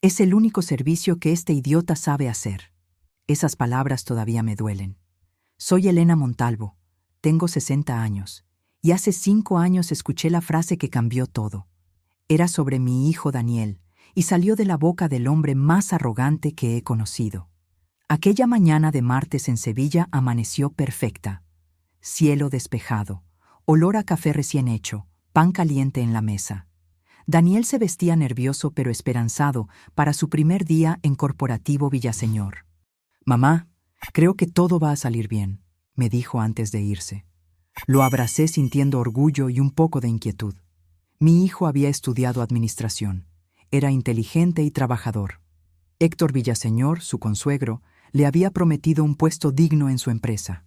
Es el único servicio que este idiota sabe hacer. Esas palabras todavía me duelen. Soy Elena Montalvo, tengo 60 años, y hace 5 años escuché la frase que cambió todo. Era sobre mi hijo Daniel, y salió de la boca del hombre más arrogante que he conocido. Aquella mañana de martes en Sevilla amaneció perfecta. Cielo despejado, olor a café recién hecho, pan caliente en la mesa. Daniel se vestía nervioso pero esperanzado para su primer día en Corporativo Villaseñor. «Mamá, creo que todo va a salir bien», me dijo antes de irse. Lo abracé sintiendo orgullo y un poco de inquietud. Mi hijo había estudiado administración. Era inteligente y trabajador. Héctor Villaseñor, su consuegro, le había prometido un puesto digno en su empresa.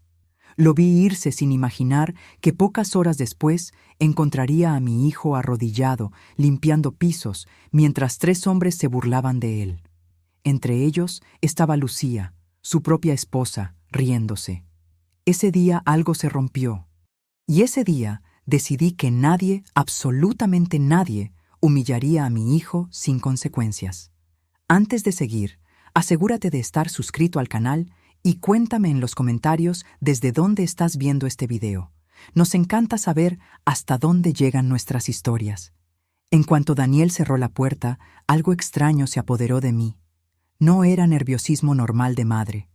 Lo vi irse sin imaginar que pocas horas después encontraría a mi hijo arrodillado, limpiando pisos, mientras 3 hombres se burlaban de él. Entre ellos estaba Lucía, su propia esposa, riéndose. Ese día algo se rompió. Y ese día decidí que nadie, absolutamente nadie, humillaría a mi hijo sin consecuencias. Antes de seguir, asegúrate de estar suscrito al canal y cuéntame en los comentarios desde dónde estás viendo este video. Nos encanta saber hasta dónde llegan nuestras historias. En cuanto Daniel cerró la puerta, algo extraño se apoderó de mí. No era nerviosismo normal de madre.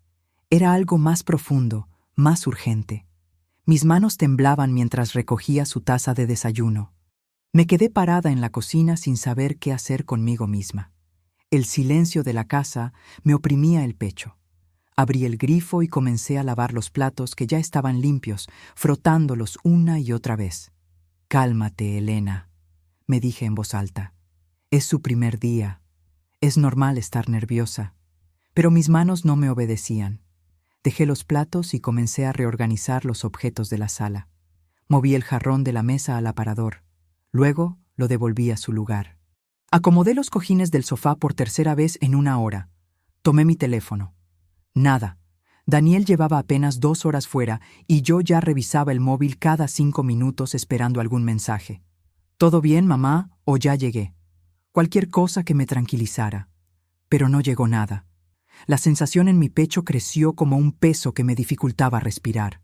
Era algo más profundo, más urgente. Mis manos temblaban mientras recogía su taza de desayuno. Me quedé parada en la cocina sin saber qué hacer conmigo misma. El silencio de la casa me oprimía el pecho. Abrí el grifo y comencé a lavar los platos que ya estaban limpios, frotándolos una y otra vez. «Cálmate, Elena», me dije en voz alta. «Es su primer día. Es normal estar nerviosa». Pero mis manos no me obedecían. Dejé los platos y comencé a reorganizar los objetos de la sala. Moví el jarrón de la mesa al aparador. Luego lo devolví a su lugar. Acomodé los cojines del sofá por tercera vez en 1 hora. Tomé mi teléfono. Nada. Daniel llevaba apenas 2 horas fuera y yo ya revisaba el móvil cada 5 minutos esperando algún mensaje. «¿Todo bien, mamá?» o «Ya llegué». Cualquier cosa que me tranquilizara. Pero no llegó nada. La sensación en mi pecho creció como un peso que me dificultaba respirar.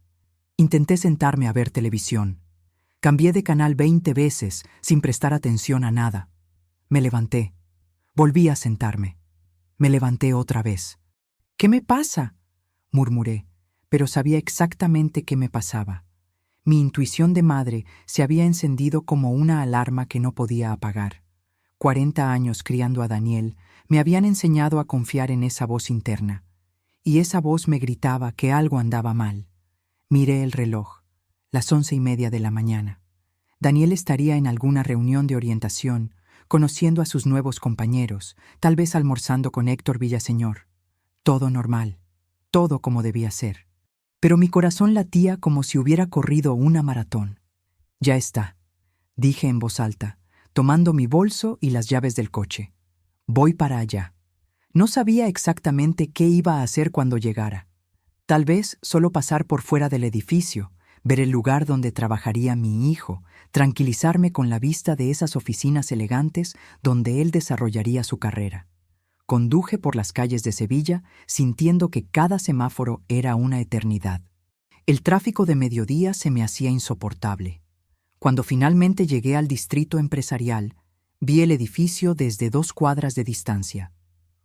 Intenté sentarme a ver televisión. Cambié de canal 20 veces sin prestar atención a nada. Me levanté. Volví a sentarme. Me levanté otra vez. «¿Qué me pasa?», murmuré, pero sabía exactamente qué me pasaba. Mi intuición de madre se había encendido como una alarma que no podía apagar. 40 años criando a Daniel me habían enseñado a confiar en esa voz interna. Y esa voz me gritaba que algo andaba mal. Miré el reloj. Las 11:30 de la mañana. Daniel estaría en alguna reunión de orientación, conociendo a sus nuevos compañeros, tal vez almorzando con Héctor Villaseñor. Todo normal, todo como debía ser. Pero mi corazón latía como si hubiera corrido una maratón. «Ya está», dije en voz alta, tomando mi bolso y las llaves del coche. «Voy para allá». No sabía exactamente qué iba a hacer cuando llegara. Tal vez solo pasar por fuera del edificio, ver el lugar donde trabajaría mi hijo, tranquilizarme con la vista de esas oficinas elegantes donde él desarrollaría su carrera. Conduje por las calles de Sevilla sintiendo que cada semáforo era una eternidad. El tráfico de mediodía se me hacía insoportable. Cuando finalmente llegué al distrito empresarial, vi el edificio desde 2 cuadras de distancia.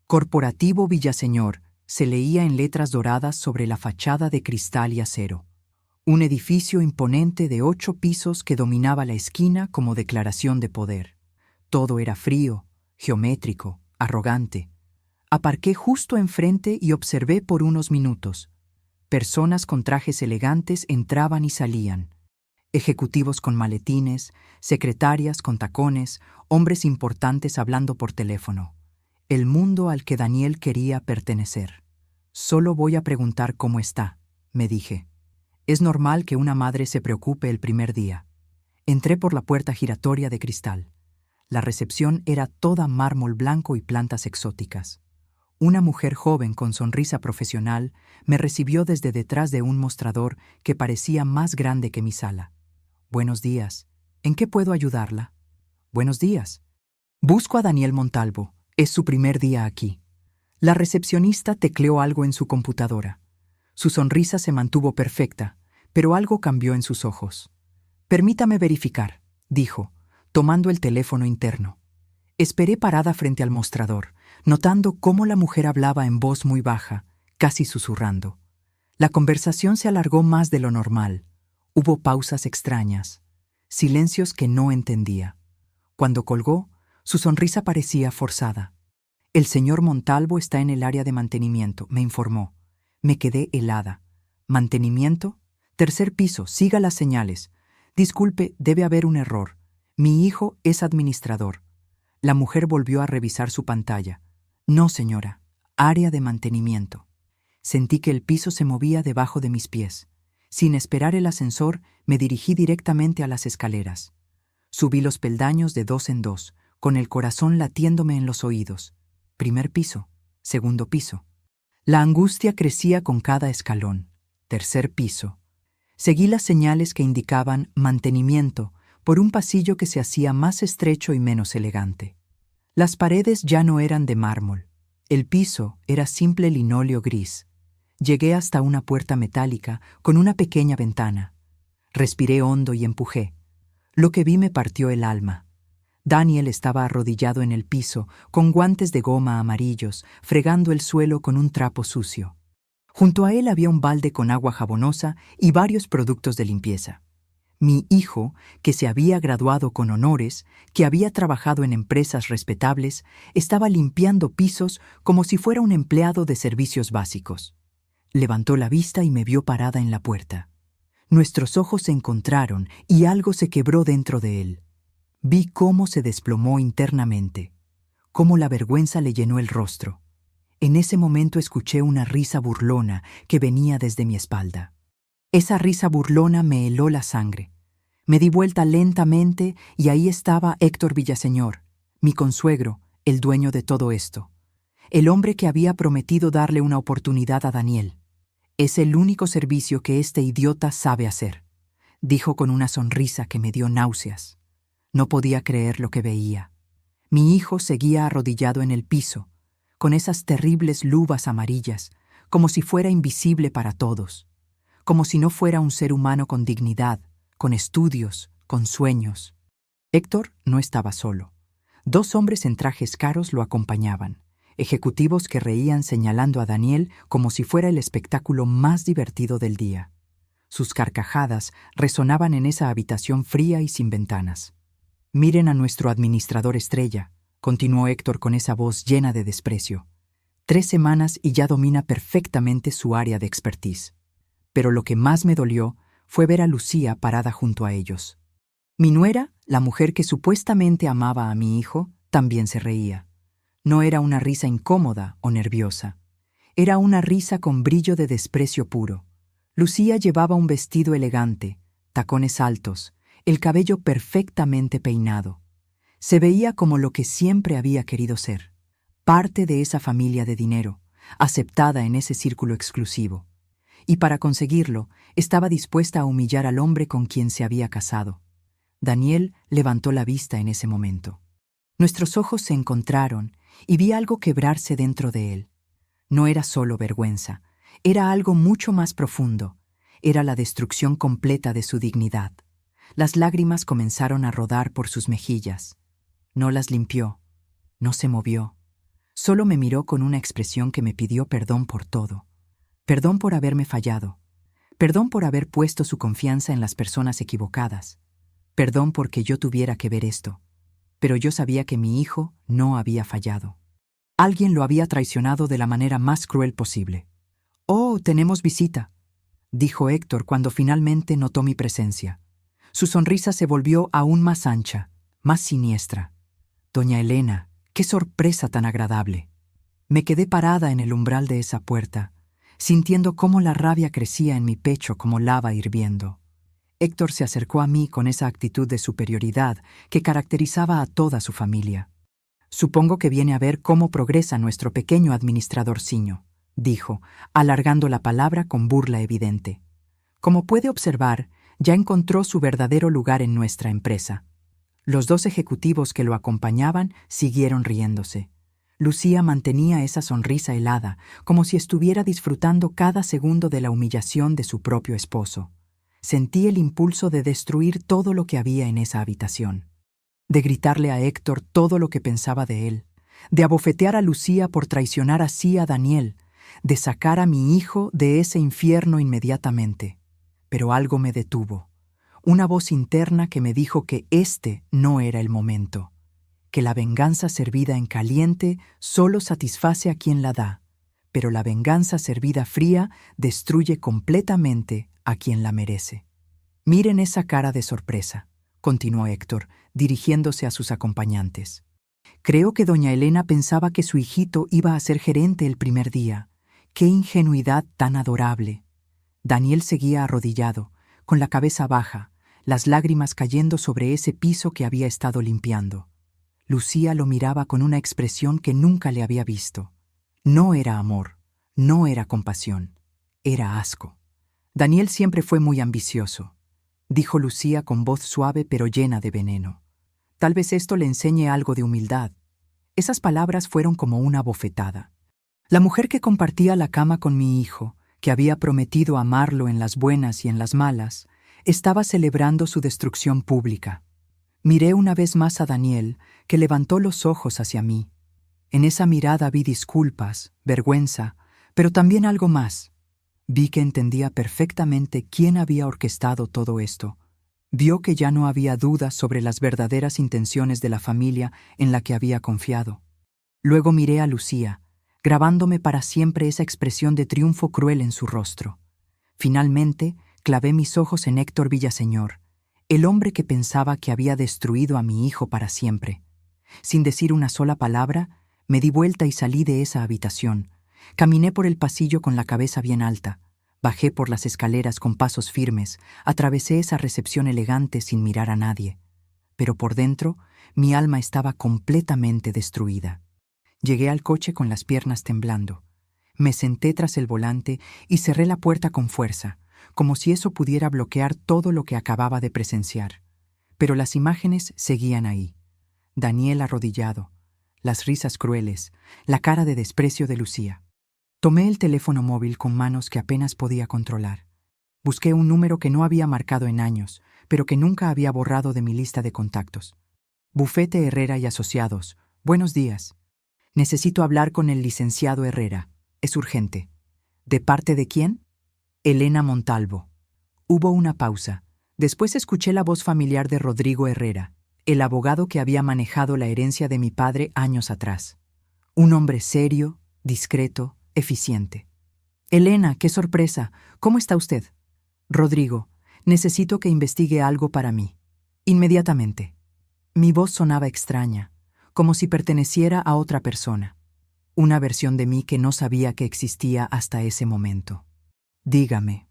Corporativo Villaseñor se leía en letras doradas sobre la fachada de cristal y acero. Un edificio imponente de 8 pisos que dominaba la esquina como declaración de poder. Todo era frío, geométrico, arrogante. Aparqué justo enfrente y observé por unos minutos. Personas con trajes elegantes entraban y salían. Ejecutivos con maletines, secretarias con tacones, hombres importantes hablando por teléfono. El mundo al que Daniel quería pertenecer. «Solo voy a preguntar cómo está», me dije. Es normal que una madre se preocupe el primer día. Entré por la puerta giratoria de cristal. La recepción era toda mármol blanco y plantas exóticas. Una mujer joven con sonrisa profesional me recibió desde detrás de un mostrador que parecía más grande que mi sala. «Buenos días. ¿En qué puedo ayudarla?» «Buenos días. Busco a Daniel Montalvo. Es su primer día aquí. La recepcionista tecleó algo en su computadora. Su sonrisa se mantuvo perfecta, pero algo cambió en sus ojos. Permítame verificar, dijo, tomando el teléfono interno. Esperé parada frente al mostrador, notando cómo la mujer hablaba en voz muy baja, casi susurrando. La conversación se alargó más de lo normal. Hubo pausas extrañas, silencios que no entendía. Cuando colgó, su sonrisa parecía forzada. El señor Montalvo está en el área de mantenimiento, me informó. Me quedé helada. ¿Mantenimiento? Tercer piso, siga las señales. Disculpe, debe haber un error. Mi hijo es administrador. La mujer volvió a revisar su pantalla. No, señora, área de mantenimiento. Sentí que el piso se movía debajo de mis pies. Sin esperar el ascensor, me dirigí directamente a las escaleras. Subí los peldaños de 2 en 2, con el corazón latiéndome en los oídos. Primer piso, segundo piso. La angustia crecía con cada escalón. Tercer piso. Seguí las señales que indicaban mantenimiento por un pasillo que se hacía más estrecho y menos elegante. Las paredes ya no eran de mármol. El piso era simple linóleo gris. Llegué hasta una puerta metálica con una pequeña ventana. Respiré hondo y empujé. Lo que vi me partió el alma. Daniel estaba arrodillado en el piso, con guantes de goma amarillos, fregando el suelo con un trapo sucio. Junto a él había un balde con agua jabonosa y varios productos de limpieza. Mi hijo, que se había graduado con honores, que había trabajado en empresas respetables, estaba limpiando pisos como si fuera un empleado de servicios básicos. Levantó la vista y me vio parada en la puerta. Nuestros ojos se encontraron y algo se quebró dentro de él. Vi cómo se desplomó internamente, cómo la vergüenza le llenó el rostro. En ese momento escuché una risa burlona que venía desde mi espalda. Esa risa burlona me heló la sangre. Me di vuelta lentamente y ahí estaba Héctor Villaseñor, mi consuegro, el dueño de todo esto. El hombre que había prometido darle una oportunidad a Daniel. Es el único servicio que este idiota sabe hacer, dijo con una sonrisa que me dio náuseas. No podía creer lo que veía. Mi hijo seguía arrodillado en el piso, con esas terribles luvas amarillas, como si fuera invisible para todos, como si no fuera un ser humano con dignidad, con estudios, con sueños. Héctor no estaba solo. 2 hombres en trajes caros lo acompañaban, ejecutivos que reían señalando a Daniel como si fuera el espectáculo más divertido del día. Sus carcajadas resonaban en esa habitación fría y sin ventanas. Miren a nuestro administrador estrella, continuó Héctor con esa voz llena de desprecio. 3 semanas y ya domina perfectamente su área de expertise. Pero lo que más me dolió fue ver a Lucía parada junto a ellos. Mi nuera, la mujer que supuestamente amaba a mi hijo, también se reía. No era una risa incómoda o nerviosa. Era una risa con brillo de desprecio puro. Lucía llevaba un vestido elegante, tacones altos, el cabello perfectamente peinado. Se veía como lo que siempre había querido ser, parte de esa familia de dinero, aceptada en ese círculo exclusivo. Y para conseguirlo, estaba dispuesta a humillar al hombre con quien se había casado. Daniel levantó la vista en ese momento. Nuestros ojos se encontraron y vi algo quebrarse dentro de él. No era solo vergüenza, era algo mucho más profundo. Era la destrucción completa de su dignidad. Las lágrimas comenzaron a rodar por sus mejillas. No las limpió, no se movió. Solo me miró con una expresión que me pidió perdón por todo. Perdón por haberme fallado. Perdón por haber puesto su confianza en las personas equivocadas. Perdón porque yo tuviera que ver esto. Pero yo sabía que mi hijo no había fallado. Alguien lo había traicionado de la manera más cruel posible. «Oh, tenemos visita», dijo Héctor cuando finalmente notó mi presencia. Su sonrisa se volvió aún más ancha, más siniestra. «Doña Elena, qué sorpresa tan agradable». Me quedé parada en el umbral de esa puerta, sintiendo cómo la rabia crecía en mi pecho como lava hirviendo. Héctor se acercó a mí con esa actitud de superioridad que caracterizaba a toda su familia. «Supongo que viene a ver cómo progresa nuestro pequeño administradorciño», dijo, alargando la palabra con burla evidente. «Como puede observar, ya encontró su verdadero lugar en nuestra empresa». Los 2 ejecutivos que lo acompañaban siguieron riéndose. Lucía mantenía esa sonrisa helada, como si estuviera disfrutando cada segundo de la humillación de su propio esposo. Sentí el impulso de destruir todo lo que había en esa habitación, de gritarle a Héctor todo lo que pensaba de él, de abofetear a Lucía por traicionar así a Daniel, de sacar a mi hijo de ese infierno inmediatamente. Pero algo me detuvo, una voz interna que me dijo que este no era el momento, que la venganza servida en caliente solo satisface a quien la da, pero la venganza servida fría destruye completamente a quien la merece. Miren esa cara de sorpresa, continuó Héctor, dirigiéndose a sus acompañantes. Creo que doña Elena pensaba que su hijito iba a ser gerente el primer día. ¡Qué ingenuidad tan adorable! Daniel seguía arrodillado, con la cabeza baja, las lágrimas cayendo sobre ese piso que había estado limpiando. Lucía lo miraba con una expresión que nunca le había visto. No era amor, no era compasión, era asco. Daniel siempre fue muy ambicioso, dijo Lucía con voz suave pero llena de veneno. Tal vez esto le enseñe algo de humildad. Esas palabras fueron como una bofetada. La mujer que compartía la cama con mi hijo, que había prometido amarlo en las buenas y en las malas, estaba celebrando su destrucción pública. Miré una vez más a Daniel, que levantó los ojos hacia mí. En esa mirada vi disculpas, vergüenza, pero también algo más. Vi que entendía perfectamente quién había orquestado todo esto. Vio que ya no había dudas sobre las verdaderas intenciones de la familia en la que había confiado. Luego miré a Lucía, grabándome para siempre esa expresión de triunfo cruel en su rostro. Finalmente, clavé mis ojos en Héctor Villaseñor, el hombre que pensaba que había destruido a mi hijo para siempre. Sin decir una sola palabra, me di vuelta y salí de esa habitación. Caminé por el pasillo con la cabeza bien alta. Bajé por las escaleras con pasos firmes, atravesé esa recepción elegante sin mirar a nadie. Pero por dentro, mi alma estaba completamente destruida. Llegué al coche con las piernas temblando. Me senté tras el volante y cerré la puerta con fuerza, como si eso pudiera bloquear todo lo que acababa de presenciar. Pero las imágenes seguían ahí. Daniel arrodillado, las risas crueles, la cara de desprecio de Lucía. Tomé el teléfono móvil con manos que apenas podía controlar. Busqué un número que no había marcado en años, pero que nunca había borrado de mi lista de contactos. Bufete Herrera y Asociados. Buenos días. Necesito hablar con el licenciado Herrera. Es urgente. ¿De parte de quién? Elena Montalvo. Hubo una pausa. Después escuché la voz familiar de Rodrigo Herrera, el abogado que había manejado la herencia de mi padre años atrás. Un hombre serio, discreto, eficiente. Elena, qué sorpresa. ¿Cómo está usted? Rodrigo, necesito que investigue algo para mí. Inmediatamente. Mi voz sonaba extraña, como si perteneciera a otra persona. Una versión de mí que no sabía que existía hasta ese momento. Dígame.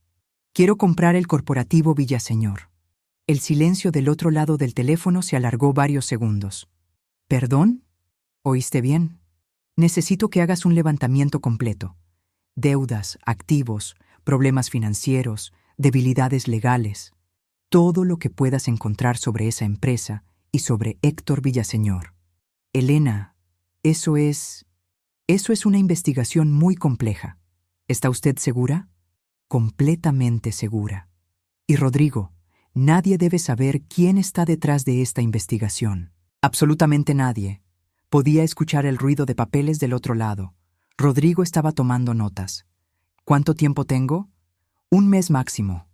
Quiero comprar el corporativo Villaseñor. El silencio del otro lado del teléfono se alargó varios segundos. ¿Perdón? ¿Oíste bien? Necesito que hagas un levantamiento completo. Deudas, activos, problemas financieros, debilidades legales. Todo lo que puedas encontrar sobre esa empresa y sobre Héctor Villaseñor. Elena, eso es una investigación muy compleja. ¿Está usted segura? Completamente segura. Y Rodrigo, nadie debe saber quién está detrás de esta investigación. Absolutamente nadie. Podía escuchar el ruido de papeles del otro lado. Rodrigo estaba tomando notas. ¿Cuánto tiempo tengo? 1 mes máximo.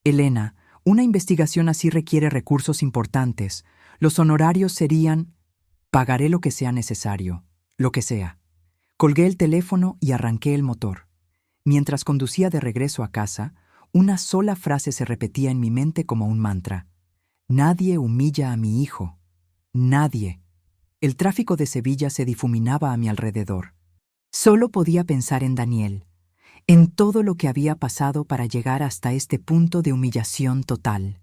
Elena, una investigación así requiere recursos importantes. Los honorarios serían... Pagaré lo que sea necesario, lo que sea. Colgué el teléfono y arranqué el motor. Mientras conducía de regreso a casa, una sola frase se repetía en mi mente como un mantra. Nadie humilla a mi hijo. Nadie. El tráfico de Sevilla se difuminaba a mi alrededor. Solo podía pensar en Daniel, en todo lo que había pasado para llegar hasta este punto de humillación total.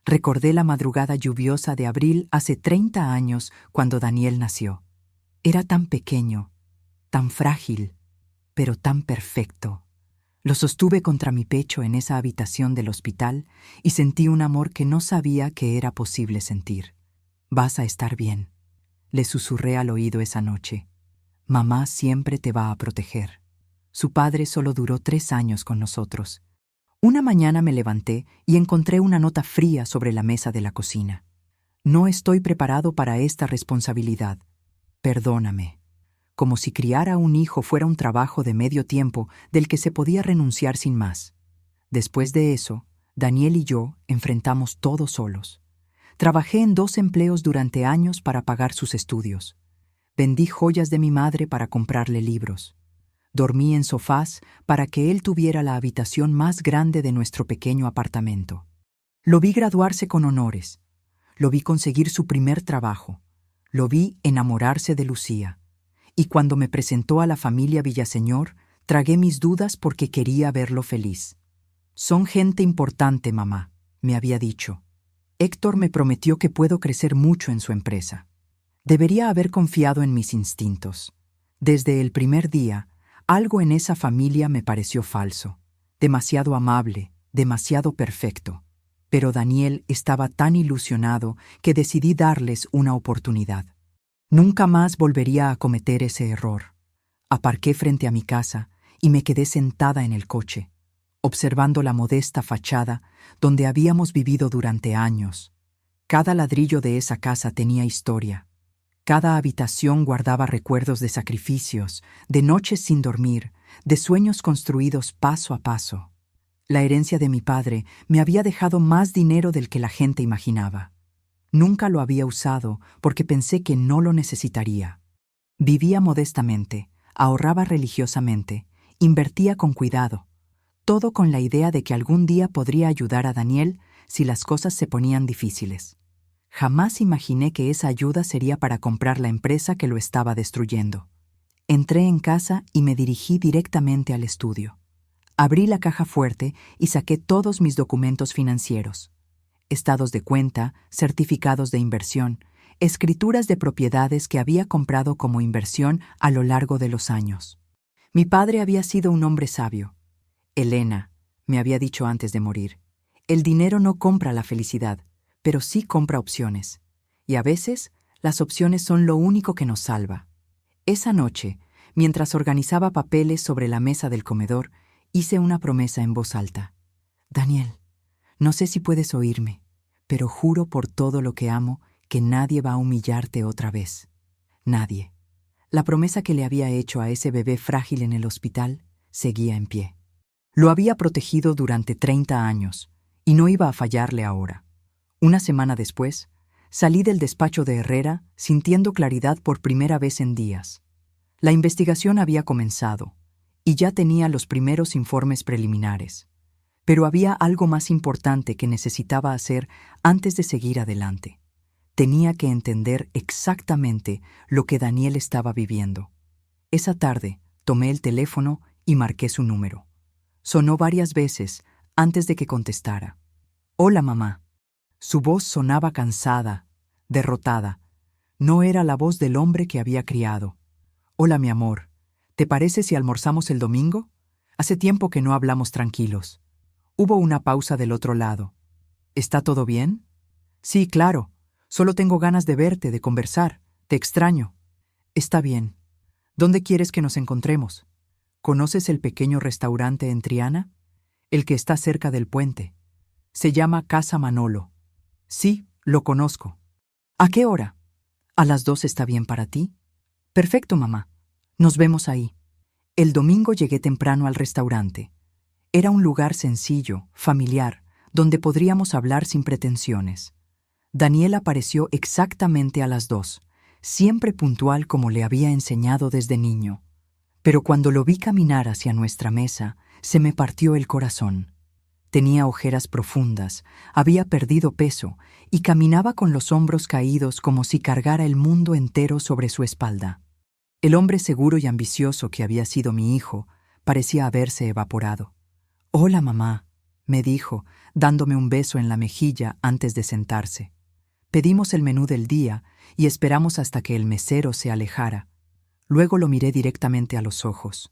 Recordé la madrugada lluviosa de abril hace 30 años cuando Daniel nació. Era tan pequeño, tan frágil, pero tan perfecto. Lo sostuve contra mi pecho en esa habitación del hospital y sentí un amor que no sabía que era posible sentir. Vas a estar bien, le susurré al oído esa noche. Mamá siempre te va a proteger. Su padre solo duró 3 años con nosotros. Una mañana me levanté y encontré una nota fría sobre la mesa de la cocina. No estoy preparado para esta responsabilidad. Perdóname. Como si criar a un hijo fuera un trabajo de medio tiempo del que se podía renunciar sin más. Después de eso, Daniel y yo enfrentamos todo solos. Trabajé en 2 empleos durante años para pagar sus estudios. Vendí joyas de mi madre para comprarle libros. Dormí en sofás para que él tuviera la habitación más grande de nuestro pequeño apartamento. Lo vi graduarse con honores. Lo vi conseguir su primer trabajo. Lo vi enamorarse de Lucía. Y cuando me presentó a la familia Villaseñor, tragué mis dudas porque quería verlo feliz. Son gente importante, mamá, me había dicho. Héctor me prometió que puedo crecer mucho en su empresa. Debería haber confiado en mis instintos. Desde el primer día, algo en esa familia me pareció falso, demasiado amable, demasiado perfecto. Pero Daniel estaba tan ilusionado que decidí darles una oportunidad. Nunca más volvería a cometer ese error. Aparqué frente a mi casa y me quedé sentada en el coche, observando la modesta fachada donde habíamos vivido durante años. Cada ladrillo de esa casa tenía historia. Cada habitación guardaba recuerdos de sacrificios, de noches sin dormir, de sueños construidos paso a paso. La herencia de mi padre me había dejado más dinero del que la gente imaginaba. Nunca lo había usado porque pensé que no lo necesitaría. Vivía modestamente, ahorraba religiosamente, invertía con cuidado, todo con la idea de que algún día podría ayudar a Daniel si las cosas se ponían difíciles. Jamás imaginé que esa ayuda sería para comprar la empresa que lo estaba destruyendo. Entré en casa y me dirigí directamente al estudio. Abrí la caja fuerte y saqué todos mis documentos financieros. Estados de cuenta, certificados de inversión, escrituras de propiedades que había comprado como inversión a lo largo de los años. Mi padre había sido un hombre sabio. Elena, me había dicho antes de morir, el dinero no compra la felicidad, pero sí compra opciones. Y a veces, las opciones son lo único que nos salva. Esa noche, mientras organizaba papeles sobre la mesa del comedor, hice una promesa en voz alta. Daniel, no sé si puedes oírme, pero juro por todo lo que amo que nadie va a humillarte otra vez. Nadie. La promesa que le había hecho a ese bebé frágil en el hospital seguía en pie. Lo había protegido durante 30 años, y no iba a fallarle ahora. Una semana después, salí del despacho de Herrera sintiendo claridad por primera vez en días. La investigación había comenzado, y ya tenía los primeros informes preliminares. Pero había algo más importante que necesitaba hacer antes de seguir adelante. Tenía que entender exactamente lo que Daniel estaba viviendo. Esa tarde, tomé el teléfono y marqué su número. Sonó varias veces antes de que contestara. «Hola, mamá». Su voz sonaba cansada, derrotada. No era la voz del hombre que había criado. «Hola, mi amor. ¿Te parece si almorzamos el domingo? Hace tiempo que no hablamos tranquilos». Hubo una pausa del otro lado. «¿Está todo bien?» «Sí, claro. Solo tengo ganas de verte, de conversar. Te extraño». «Está bien. ¿Dónde quieres que nos encontremos? ¿Conoces el pequeño restaurante en Triana? El que está cerca del puente. Se llama Casa Manolo». «Sí, lo conozco». «¿A qué hora?» «¿A las 2 está bien para ti?» «Perfecto, mamá. Nos vemos ahí». El domingo llegué temprano al restaurante. Era un lugar sencillo, familiar, donde podríamos hablar sin pretensiones. Daniel apareció exactamente a las 2, siempre puntual como le había enseñado desde niño. Pero cuando lo vi caminar hacia nuestra mesa, se me partió el corazón. Tenía ojeras profundas, había perdido peso y caminaba con los hombros caídos como si cargara el mundo entero sobre su espalda. El hombre seguro y ambicioso que había sido mi hijo parecía haberse evaporado. «Hola, mamá», me dijo, dándome un beso en la mejilla antes de sentarse. Pedimos el menú del día y esperamos hasta que el mesero se alejara. Luego lo miré directamente a los ojos.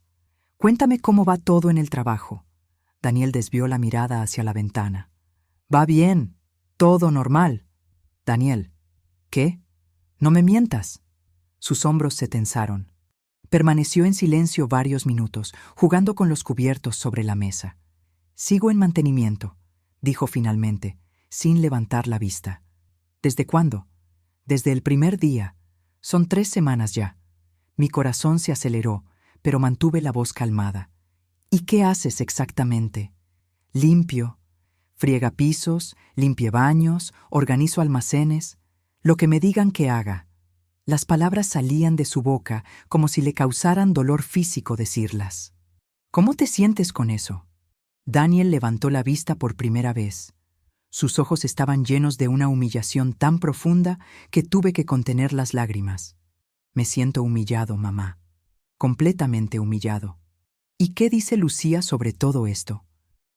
«Cuéntame cómo va todo en el trabajo». Daniel desvió la mirada hacia la ventana. «Va bien. Todo normal». «Daniel». «¿Qué? No me mientas». Sus hombros se tensaron. Permaneció en silencio varios minutos, jugando con los cubiertos sobre la mesa. «Sigo en mantenimiento», dijo finalmente, sin levantar la vista. «¿Desde cuándo?» «Desde el primer día. Son 3 semanas ya». Mi corazón se aceleró, pero mantuve la voz calmada. «¿Y qué haces exactamente?» «Limpio. Friega pisos, limpie baños, organizo almacenes. Lo que me digan que haga». Las palabras salían de su boca como si le causaran dolor físico decirlas. «¿Cómo te sientes con eso?» Daniel levantó la vista por primera vez. Sus ojos estaban llenos de una humillación tan profunda que tuve que contener las lágrimas. «Me siento humillado, mamá. Completamente humillado». «¿Y qué dice Lucía sobre todo esto?»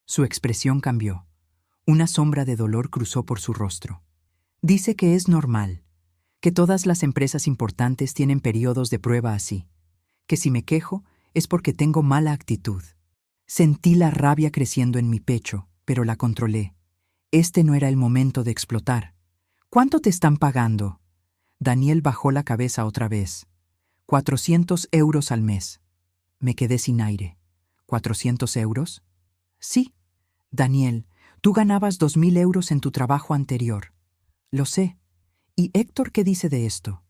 Su expresión cambió. Una sombra de dolor cruzó por su rostro. «Dice que es normal, que todas las empresas importantes tienen periodos de prueba así, que si me quejo es porque tengo mala actitud». Sentí la rabia creciendo en mi pecho, pero la controlé. Este no era el momento de explotar. «¿Cuánto te están pagando?» Daniel bajó la cabeza otra vez. 400 euros al mes. Me quedé sin aire. ¿400 euros? Sí. Daniel, tú ganabas 2000 euros en tu trabajo anterior. Lo sé. ¿Y Héctor qué dice de esto?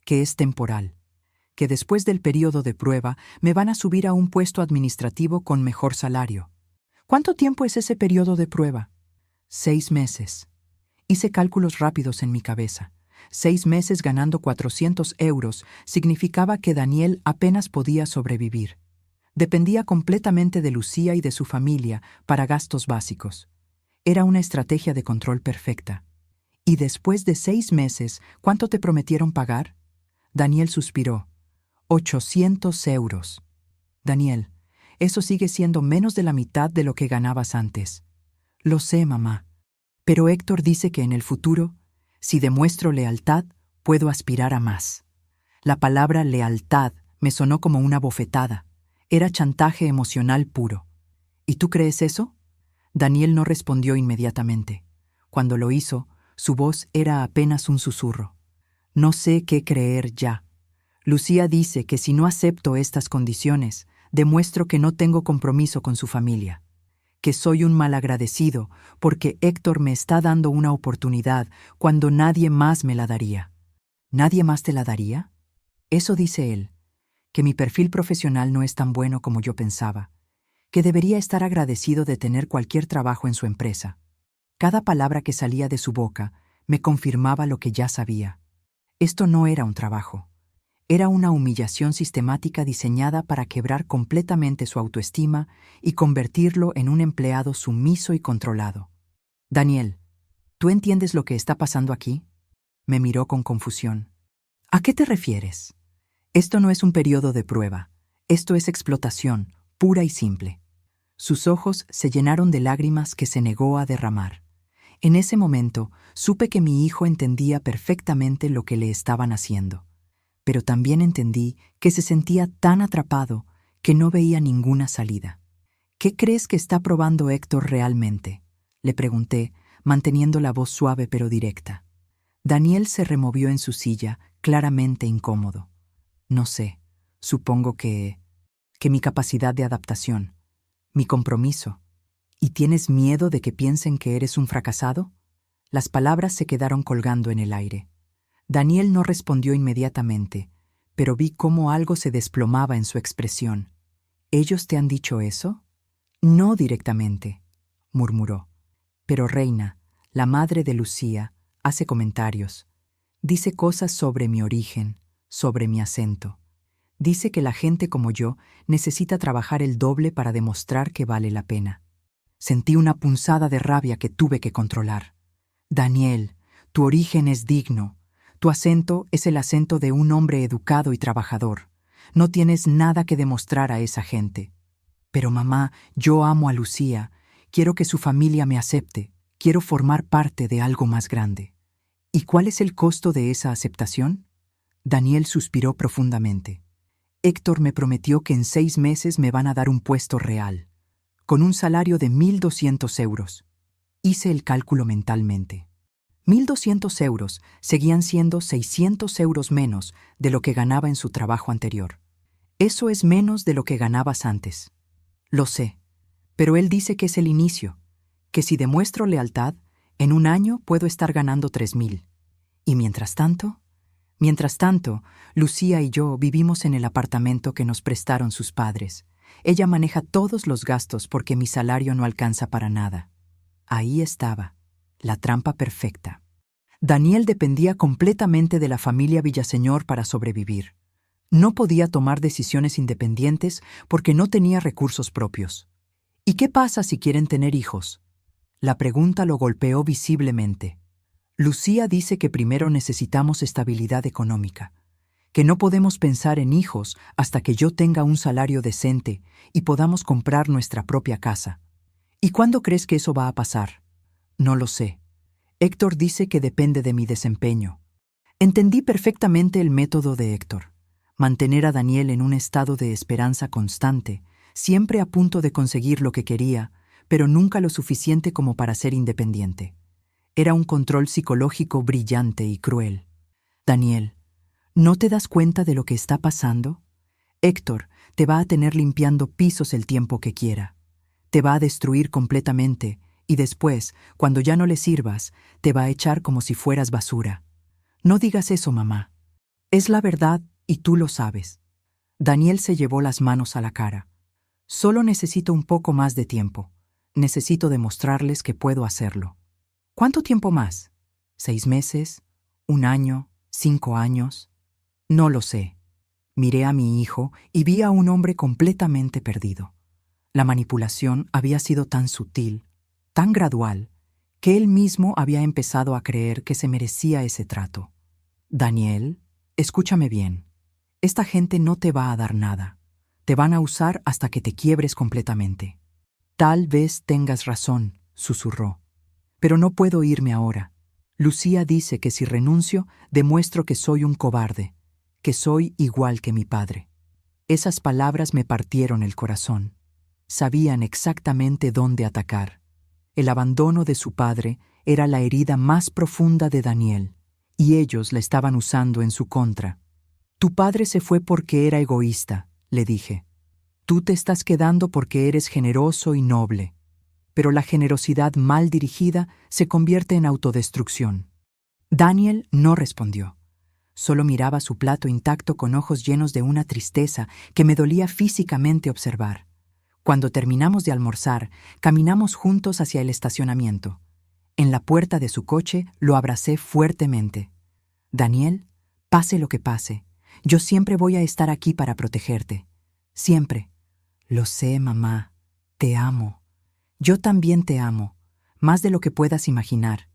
Que es temporal. Que después del periodo de prueba me van a subir a un puesto administrativo con mejor salario. ¿Cuánto tiempo es ese periodo de prueba? 6 meses. Hice cálculos rápidos en mi cabeza. 6 meses ganando 400 euros significaba que Daniel apenas podía sobrevivir. Dependía completamente de Lucía y de su familia para gastos básicos. Era una estrategia de control perfecta. ¿Y después de 6 meses, cuánto te prometieron pagar? Daniel suspiró. 800 euros. Daniel, eso sigue siendo menos de la mitad de lo que ganabas antes. Lo sé, mamá. Pero Héctor dice que en el futuro, si demuestro lealtad, puedo aspirar a más. La palabra lealtad me sonó como una bofetada. Era chantaje emocional puro. ¿Y tú crees eso? Daniel no respondió inmediatamente. Cuando lo hizo, su voz era apenas un susurro. No sé qué creer ya. Lucía dice que si no acepto estas condiciones, demuestro que no tengo compromiso con su familia, que soy un malagradecido porque Héctor me está dando una oportunidad cuando nadie más me la daría. ¿Nadie más te la daría? Eso dice él, que mi perfil profesional no es tan bueno como yo pensaba, que debería estar agradecido de tener cualquier trabajo en su empresa. Cada palabra que salía de su boca me confirmaba lo que ya sabía. Esto no era un trabajo. Era una humillación sistemática diseñada para quebrar completamente su autoestima y convertirlo en un empleado sumiso y controlado. Daniel, ¿tú entiendes lo que está pasando aquí? Me miró con confusión. ¿A qué te refieres? Esto no es un periodo de prueba. Esto es explotación, pura y simple. Sus ojos se llenaron de lágrimas que se negó a derramar. En ese momento, supe que mi hijo entendía perfectamente lo que le estaban haciendo. Pero también entendí que se sentía tan atrapado que no veía ninguna salida. ¿Qué crees que está probando Héctor realmente?, le pregunté, manteniendo la voz suave pero directa. Daniel se removió en su silla, claramente incómodo. No sé, supongo que mi capacidad de adaptación, mi compromiso. ¿Y tienes miedo de que piensen que eres un fracasado? Las palabras se quedaron colgando en el aire. Daniel no respondió inmediatamente, pero vi cómo algo se desplomaba en su expresión. ¿Ellos te han dicho eso? No directamente, murmuró. Pero Reina, la madre de Lucía, hace comentarios. Dice cosas sobre mi origen, sobre mi acento. Dice que la gente como yo necesita trabajar el doble para demostrar que vale la pena. Sentí una punzada de rabia que tuve que controlar. Daniel, tu origen es digno. Tu acento es el acento de un hombre educado y trabajador. No tienes nada que demostrar a esa gente. Pero mamá, yo amo a Lucía. Quiero que su familia me acepte. Quiero formar parte de algo más grande. ¿Y cuál es el costo de esa aceptación? Daniel suspiró profundamente. Héctor me prometió que en 6 meses me van a dar un puesto real, con un salario de 1.200 euros. Hice el cálculo mentalmente. 1.200 euros seguían siendo 600 euros menos de lo que ganaba en su trabajo anterior. Eso es menos de lo que ganabas antes. Lo sé, pero él dice que es el inicio, que si demuestro lealtad, en un año puedo estar ganando 3,000. Y mientras tanto, Lucía y yo vivimos en el apartamento que nos prestaron sus padres. Ella maneja todos los gastos porque mi salario no alcanza para nada. Ahí estaba, la trampa perfecta. Daniel dependía completamente de la familia Villaseñor para sobrevivir. No podía tomar decisiones independientes porque no tenía recursos propios. ¿Y qué pasa si quieren tener hijos? La pregunta lo golpeó visiblemente. Lucía dice que primero necesitamos estabilidad económica, que no podemos pensar en hijos hasta que yo tenga un salario decente y podamos comprar nuestra propia casa. ¿Y cuándo crees que eso va a pasar? No lo sé. Héctor dice que depende de mi desempeño. Entendí perfectamente el método de Héctor. Mantener a Daniel en un estado de esperanza constante, siempre a punto de conseguir lo que quería, pero nunca lo suficiente como para ser independiente. Era un control psicológico brillante y cruel. Daniel, ¿no te das cuenta de lo que está pasando? Héctor te va a tener limpiando pisos el tiempo que quiera. Te va a destruir completamente y después, cuando ya no le sirvas, te va a echar como si fueras basura. No digas eso, mamá. Es la verdad y tú lo sabes. Daniel se llevó las manos a la cara. Solo necesito un poco más de tiempo. Necesito demostrarles que puedo hacerlo. ¿Cuánto tiempo más? ¿6 meses? ¿1 año? ¿5 años? No lo sé. Miré a mi hijo y vi a un hombre completamente perdido. La manipulación había sido tan sutil, tan gradual, que él mismo había empezado a creer que se merecía ese trato. Daniel, escúchame bien. Esta gente no te va a dar nada. Te van a usar hasta que te quiebres completamente. Tal vez tengas razón, susurró. Pero no puedo irme ahora. Lucía dice que si renuncio, demuestro que soy un cobarde, que soy igual que mi padre. Esas palabras me partieron el corazón. Sabían exactamente dónde atacar. El abandono de su padre era la herida más profunda de Daniel, y ellos la estaban usando en su contra. Tu padre se fue porque era egoísta, le dije. Tú te estás quedando porque eres generoso y noble. Pero la generosidad mal dirigida se convierte en autodestrucción. Daniel no respondió. Solo miraba su plato intacto con ojos llenos de una tristeza que me dolía físicamente observar. Cuando terminamos de almorzar, caminamos juntos hacia el estacionamiento. En la puerta de su coche lo abracé fuertemente. Daniel, pase lo que pase, yo siempre voy a estar aquí para protegerte. Siempre. Lo sé, mamá. Te amo. Yo también te amo, más de lo que puedas imaginar.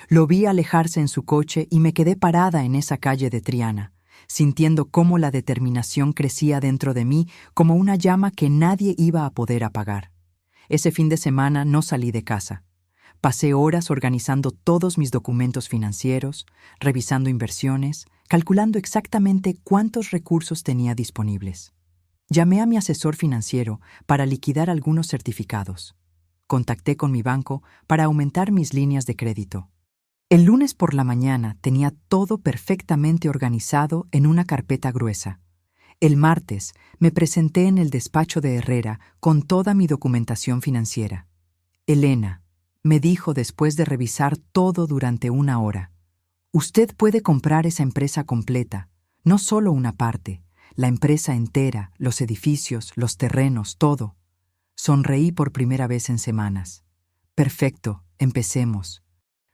Lo vi alejarse en su coche y me quedé parada en esa calle de Triana, sintiendo cómo la determinación crecía dentro de mí como una llama que nadie iba a poder apagar. Ese fin de semana no salí de casa. Pasé horas organizando todos mis documentos financieros, revisando inversiones, calculando exactamente cuántos recursos tenía disponibles. Llamé a mi asesor financiero para liquidar algunos certificados. Contacté con mi banco para aumentar mis líneas de crédito. El lunes por la mañana tenía todo perfectamente organizado en una carpeta gruesa. El martes me presenté en el despacho de Herrera con toda mi documentación financiera. Elena, me dijo después de revisar todo durante 1 hora, usted puede comprar esa empresa completa, no solo una parte, la empresa entera, los edificios, los terrenos, todo. Sonreí por primera vez en semanas. Perfecto, empecemos.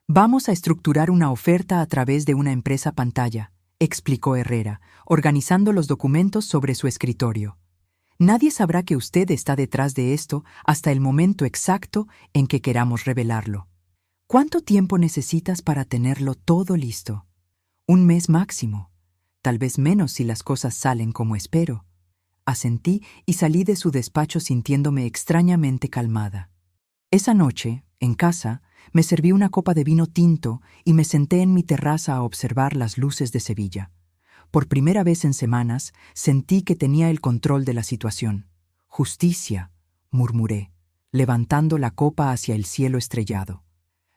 Vamos a estructurar una oferta a través de una empresa pantalla, explicó Herrera, organizando los documentos sobre su escritorio. Nadie sabrá que usted está detrás de esto hasta el momento exacto en que queramos revelarlo. ¿Cuánto tiempo necesitas para tenerlo todo listo? 1 mes máximo. Tal vez menos si las cosas salen como espero. Asentí y salí de su despacho sintiéndome extrañamente calmada. Esa noche, en casa, me serví una copa de vino tinto y me senté en mi terraza a observar las luces de Sevilla. Por primera vez en semanas, sentí que tenía el control de la situación. Justicia, murmuré, levantando la copa hacia el cielo estrellado.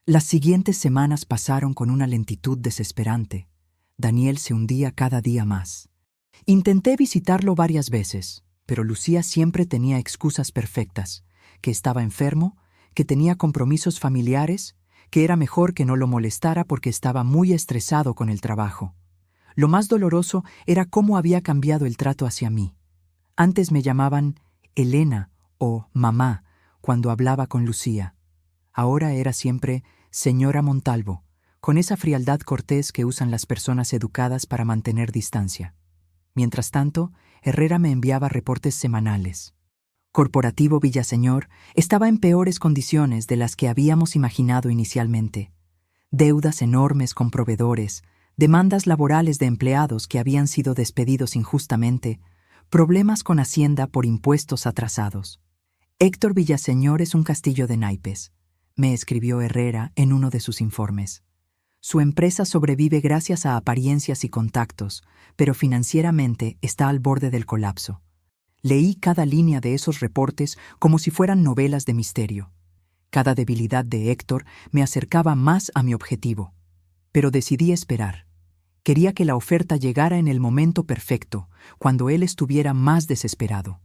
Las siguientes semanas pasaron con una lentitud desesperante. Daniel se hundía cada día más. Intenté visitarlo varias veces, pero Lucía siempre tenía excusas perfectas, que estaba enfermo, que tenía compromisos familiares, que era mejor que no lo molestara porque estaba muy estresado con el trabajo. Lo más doloroso era cómo había cambiado el trato hacia mí. Antes me llamaban Elena o mamá cuando hablaba con Lucía. Ahora era siempre señora Montalvo, con esa frialdad cortés que usan las personas educadas para mantener distancia. Mientras tanto, Herrera me enviaba reportes semanales. Corporativo Villaseñor estaba en peores condiciones de las que habíamos imaginado inicialmente. Deudas enormes con proveedores, demandas laborales de empleados que habían sido despedidos injustamente, problemas con Hacienda por impuestos atrasados. Héctor Villaseñor es un castillo de naipes, me escribió Herrera en uno de sus informes. Su empresa sobrevive gracias a apariencias y contactos, pero financieramente está al borde del colapso. Leí cada línea de esos reportes como si fueran novelas de misterio. Cada debilidad de Héctor me acercaba más a mi objetivo. Pero decidí esperar. Quería que la oferta llegara en el momento perfecto, cuando él estuviera más desesperado.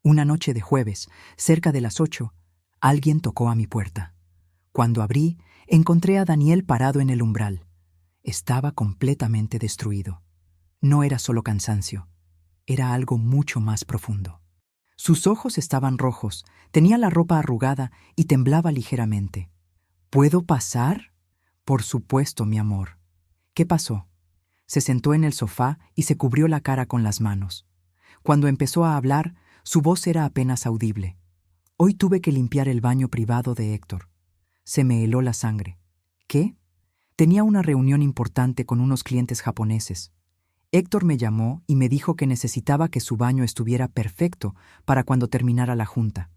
Una noche de jueves, cerca de las 8, alguien tocó a mi puerta. Cuando abrí, encontré a Daniel parado en el umbral. Estaba completamente destruido. No era solo cansancio, era algo mucho más profundo. Sus ojos estaban rojos, tenía la ropa arrugada y temblaba ligeramente. ¿Puedo pasar? Por supuesto, mi amor. ¿Qué pasó? Se sentó en el sofá y se cubrió la cara con las manos. Cuando empezó a hablar, su voz era apenas audible. Hoy tuve que limpiar el baño privado de Héctor. Se me heló la sangre. ¿Qué? Tenía una reunión importante con unos clientes japoneses. Héctor me llamó y me dijo que necesitaba que su baño estuviera perfecto para cuando terminara la junta.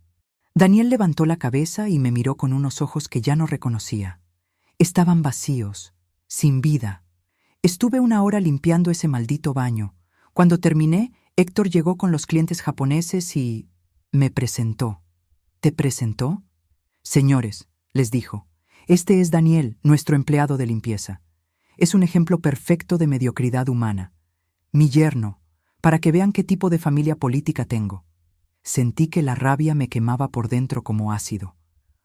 Daniel levantó la cabeza y me miró con unos ojos que ya no reconocía. Estaban vacíos, sin vida. Estuve 1 hora limpiando ese maldito baño. Cuando terminé, Héctor llegó con los clientes japoneses y me presentó. ¿Te presentó? Señores, les dijo, este es Daniel, nuestro empleado de limpieza. Es un ejemplo perfecto de mediocridad humana. Mi yerno, para que vean qué tipo de familia política tengo. Sentí que la rabia me quemaba por dentro como ácido.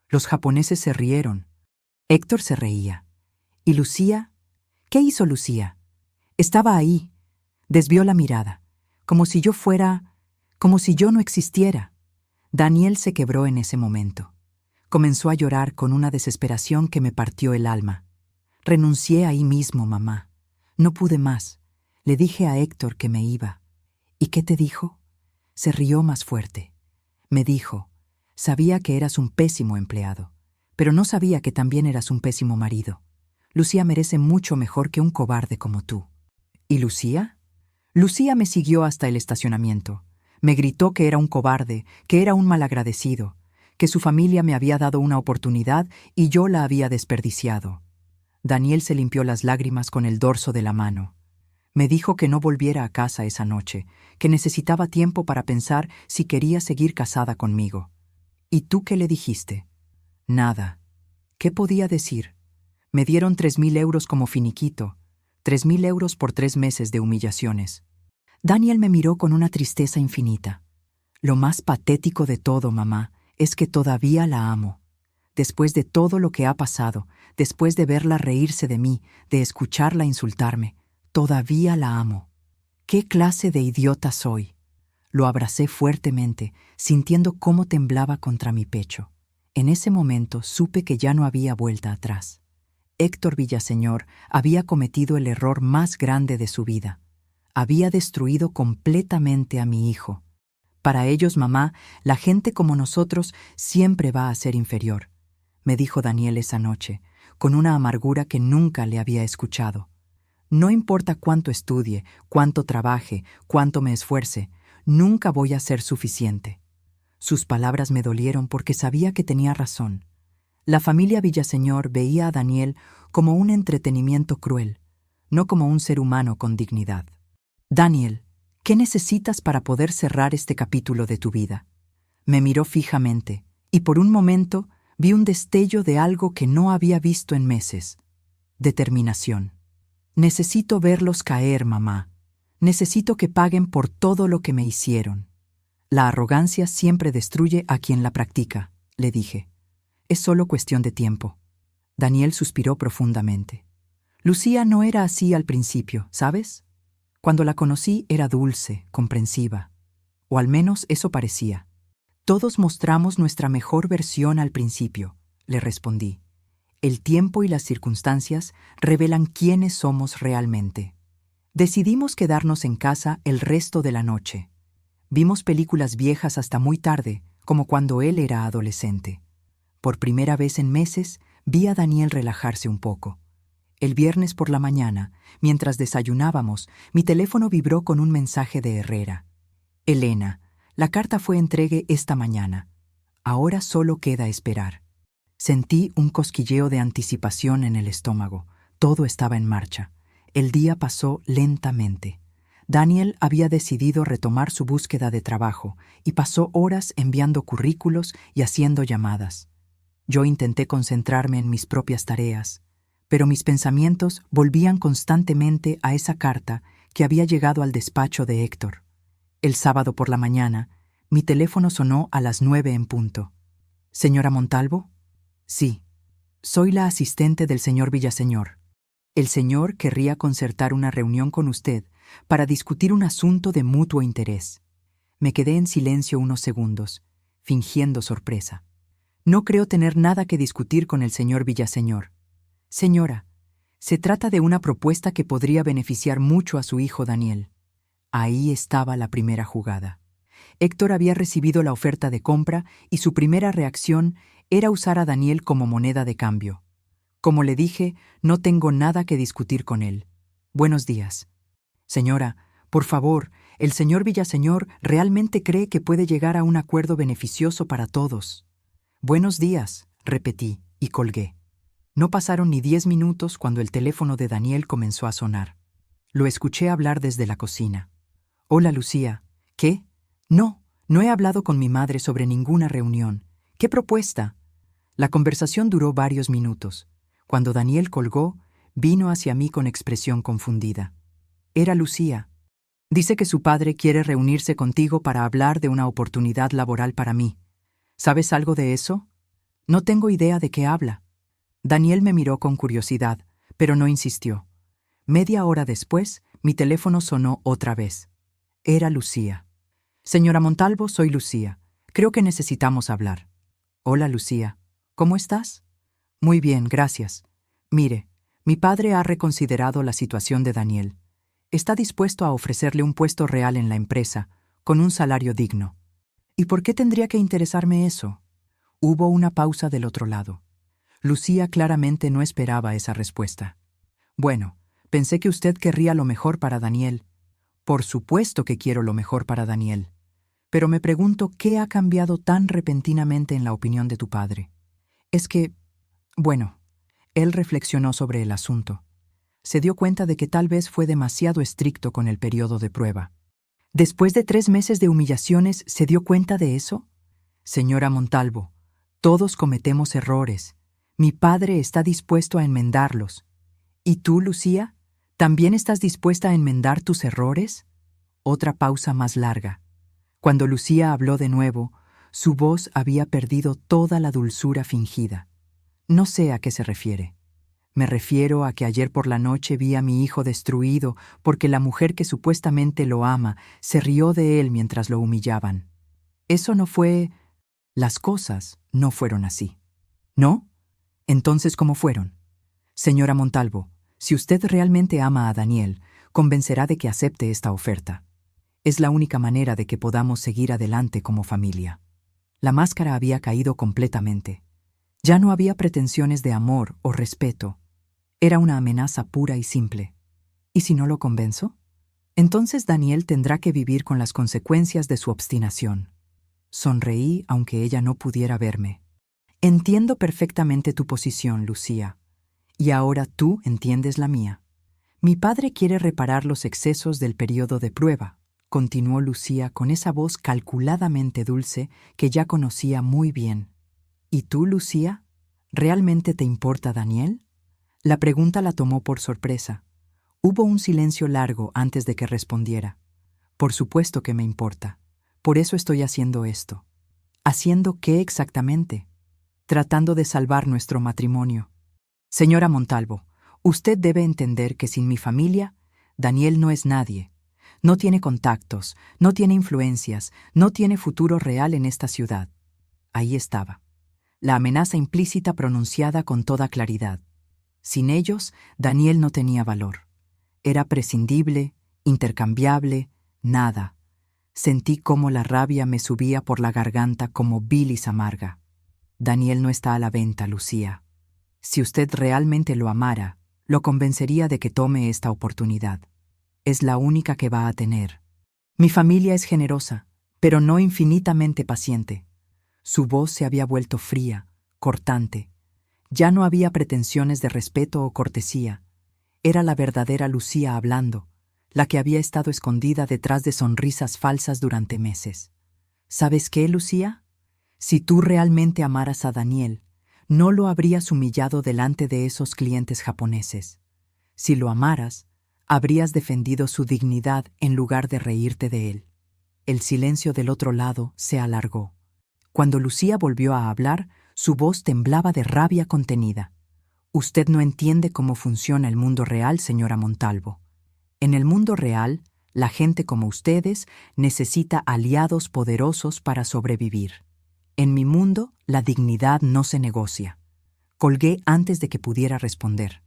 Los japoneses se rieron. Héctor se reía. ¿Y Lucía? ¿Qué hizo Lucía? Estaba ahí. Desvió la mirada, como si yo no existiera. Daniel se quebró en ese momento. Comenzó a llorar con una desesperación que me partió el alma. Renuncié ahí mismo, mamá. No pude más. Le dije a Héctor que me iba. ¿Y qué te dijo? Se rió más fuerte. Me dijo, sabía que eras un pésimo empleado, pero no sabía que también eras un pésimo marido. Lucía merece mucho mejor que un cobarde como tú. ¿Y Lucía? Lucía me siguió hasta el estacionamiento. Me gritó que era un cobarde, que era un malagradecido, que su familia me había dado una oportunidad y yo la había desperdiciado. Daniel se limpió las lágrimas con el dorso de la mano. Me dijo que no volviera a casa esa noche, que necesitaba tiempo para pensar si quería seguir casada conmigo. ¿Y tú qué le dijiste? Nada. ¿Qué podía decir? Me dieron 3.000 euros como finiquito, 3.000 euros por 3 meses de humillaciones. Daniel me miró con una tristeza infinita. Lo más patético de todo, mamá, es que todavía la amo. Después de todo lo que ha pasado, después de verla reírse de mí, de escucharla insultarme, todavía la amo. ¿Qué clase de idiota soy? Lo abracé fuertemente, sintiendo cómo temblaba contra mi pecho. En ese momento supe que ya no había vuelta atrás. Héctor Villaseñor había cometido el error más grande de su vida. Había destruido completamente a mi hijo. Para ellos, mamá, la gente como nosotros siempre va a ser inferior, me dijo Daniel esa noche, con una amargura que nunca le había escuchado. No importa cuánto estudie, cuánto trabaje, cuánto me esfuerce, nunca voy a ser suficiente. Sus palabras me dolieron porque sabía que tenía razón. La familia Villaseñor veía a Daniel como un entretenimiento cruel, no como un ser humano con dignidad. Daniel, ¿qué necesitas para poder cerrar este capítulo de tu vida? Me miró fijamente, y por un momento vi un destello de algo que no había visto en meses. Determinación. Necesito verlos caer, mamá. Necesito que paguen por todo lo que me hicieron. La arrogancia siempre destruye a quien la practica, le dije. Es solo cuestión de tiempo. Daniel suspiró profundamente. Lucía no era así al principio, ¿sabes? Cuando la conocí era dulce, comprensiva. O al menos eso parecía. Todos mostramos nuestra mejor versión al principio, le respondí. El tiempo y las circunstancias revelan quiénes somos realmente. Decidimos quedarnos en casa el resto de la noche. Vimos películas viejas hasta muy tarde, como cuando él era adolescente. Por primera vez en meses, vi a Daniel relajarse un poco. El viernes por la mañana, mientras desayunábamos, mi teléfono vibró con un mensaje de Herrera. Elena, la carta fue entregue esta mañana. Ahora solo queda esperar. Sentí un cosquilleo de anticipación en el estómago. Todo estaba en marcha. El día pasó lentamente. Daniel había decidido retomar su búsqueda de trabajo y pasó horas enviando currículos y haciendo llamadas. Yo intenté concentrarme en mis propias tareas, pero mis pensamientos volvían constantemente a esa carta que había llegado al despacho de Héctor. El sábado por la mañana, mi teléfono sonó a las 9 en punto. ¿Señora Montalvo? Sí. Soy la asistente del señor Villaseñor. El señor querría concertar una reunión con usted para discutir un asunto de mutuo interés. Me quedé en silencio unos segundos, fingiendo sorpresa. No creo tener nada que discutir con el señor Villaseñor. Señora, se trata de una propuesta que podría beneficiar mucho a su hijo Daniel. Ahí estaba la primera jugada. Héctor había recibido la oferta de compra y su primera reacción era usar a Daniel como moneda de cambio. Como le dije, no tengo nada que discutir con él. Buenos días. Señora, por favor, el señor Villaseñor realmente cree que puede llegar a un acuerdo beneficioso para todos. Buenos días, repetí y colgué. No pasaron ni 10 minutos cuando el teléfono de Daniel comenzó a sonar. Lo escuché hablar desde la cocina. Hola, Lucía. ¿Qué? No he hablado con mi madre sobre ninguna reunión. ¿Qué propuesta? La conversación duró varios minutos. Cuando Daniel colgó, vino hacia mí con expresión confundida. Era Lucía. Dice que su padre quiere reunirse contigo para hablar de una oportunidad laboral para mí. ¿Sabes algo de eso? No tengo idea de qué habla. Daniel me miró con curiosidad, pero no insistió. Media hora después, mi teléfono sonó otra vez. Era Lucía. Señora Montalvo, soy Lucía. Creo que necesitamos hablar. Hola, Lucía. ¿Cómo estás? Muy bien, gracias. Mire, mi padre ha reconsiderado la situación de Daniel. Está dispuesto a ofrecerle un puesto real en la empresa, con un salario digno. ¿Y por qué tendría que interesarme eso? Hubo una pausa del otro lado. Lucía claramente no esperaba esa respuesta. Bueno, pensé que usted querría lo mejor para Daniel. Por supuesto que quiero lo mejor para Daniel. Pero me pregunto qué ha cambiado tan repentinamente en la opinión de tu padre. Es que, bueno, él reflexionó sobre el asunto. Se dio cuenta de que tal vez fue demasiado estricto con el periodo de prueba. ¿Después de 3 meses de humillaciones se dio cuenta de eso? Señora Montalvo, todos cometemos errores. Mi padre está dispuesto a enmendarlos. ¿Y tú, Lucía? ¿También estás dispuesta a enmendar tus errores? Otra pausa más larga. Cuando Lucía habló de nuevo, su voz había perdido toda la dulzura fingida. No sé a qué se refiere. Me refiero a que ayer por la noche vi a mi hijo destruido porque la mujer que supuestamente lo ama se rió de él mientras lo humillaban. Eso no fue... Las cosas no fueron así. ¿No? Entonces, ¿cómo fueron? Señora Montalvo, si usted realmente ama a Daniel, convencerá de que acepte esta oferta. Es la única manera de que podamos seguir adelante como familia. La máscara había caído completamente. Ya no había pretensiones de amor o respeto. Era una amenaza pura y simple. ¿Y si no lo convenzo? Entonces Daniel tendrá que vivir con las consecuencias de su obstinación. Sonreí aunque ella no pudiera verme. Entiendo perfectamente tu posición, Lucía. Y ahora tú entiendes la mía. Mi padre quiere reparar los excesos del periodo de prueba, continuó Lucía con esa voz calculadamente dulce que ya conocía muy bien. ¿Y tú, Lucía? ¿Realmente te importa Daniel? La pregunta la tomó por sorpresa. Hubo un silencio largo antes de que respondiera. Por supuesto que me importa. Por eso estoy haciendo esto. ¿Haciendo qué exactamente? Tratando de salvar nuestro matrimonio. Señora Montalvo, usted debe entender que sin mi familia, Daniel no es nadie. No tiene contactos, no tiene influencias, no tiene futuro real en esta ciudad. Ahí estaba. La amenaza implícita pronunciada con toda claridad. Sin ellos, Daniel no tenía valor. Era prescindible, intercambiable, nada. Sentí cómo la rabia me subía por la garganta como bilis amarga. Daniel no está a la venta, Lucía. Si usted realmente lo amara, lo convencería de que tome esta oportunidad. Es la única que va a tener. Mi familia es generosa, pero no infinitamente paciente. Su voz se había vuelto fría, cortante. Ya no había pretensiones de respeto o cortesía. Era la verdadera Lucía hablando, la que había estado escondida detrás de sonrisas falsas durante meses. ¿Sabes qué, Lucía? Si tú realmente amaras a Daniel, no lo habrías humillado delante de esos clientes japoneses. Si lo amaras, habrías defendido su dignidad en lugar de reírte de él. El silencio del otro lado se alargó. Cuando Lucía volvió a hablar, su voz temblaba de rabia contenida. Usted no entiende cómo funciona el mundo real, señora Montalvo. En el mundo real, la gente como ustedes necesita aliados poderosos para sobrevivir. En mi mundo, la dignidad no se negocia. Colgué antes de que pudiera responder.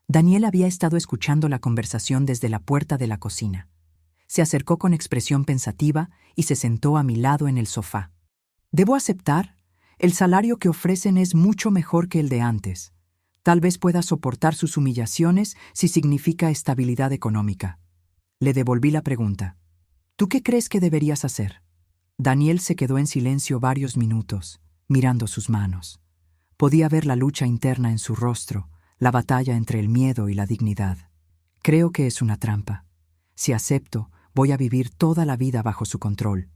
Daniel había estado escuchando la conversación desde la puerta de la cocina. Se acercó con expresión pensativa y se sentó a mi lado en el sofá. Debo aceptar, el salario que ofrecen es mucho mejor que el de antes. Tal vez pueda soportar sus humillaciones si significa estabilidad económica. Le devolví la pregunta. ¿Tú qué crees que deberías hacer? Daniel se quedó en silencio varios minutos, mirando sus manos. Podía ver la lucha interna en su rostro, la batalla entre el miedo y la dignidad. Creo que es una trampa. Si acepto, voy a vivir toda la vida bajo su control,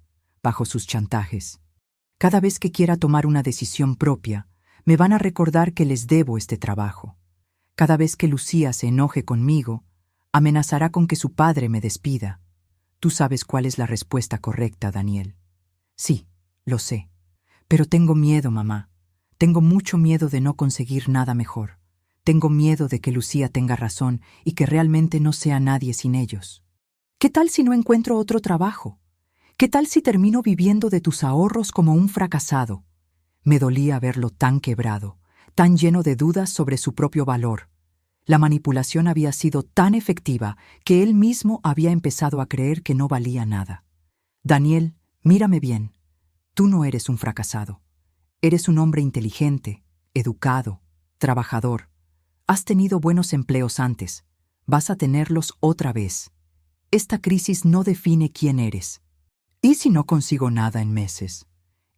bajo sus chantajes. Cada vez que quiera tomar una decisión propia, me van a recordar que les debo este trabajo. Cada vez que Lucía se enoje conmigo, amenazará con que su padre me despida. Tú sabes cuál es la respuesta correcta, Daniel. Sí, lo sé. Pero tengo miedo, mamá. Tengo mucho miedo de no conseguir nada mejor. Tengo miedo de que Lucía tenga razón y que realmente no sea nadie sin ellos. ¿Qué tal si no encuentro otro trabajo? ¿Qué tal si termino viviendo de tus ahorros como un fracasado? Me dolía verlo tan quebrado, tan lleno de dudas sobre su propio valor. La manipulación había sido tan efectiva que él mismo había empezado a creer que no valía nada. Daniel, mírame bien. Tú no eres un fracasado. Eres un hombre inteligente, educado, trabajador. Has tenido buenos empleos antes. Vas a tenerlos otra vez. Esta crisis no define quién eres. ¿Y si no consigo nada en meses?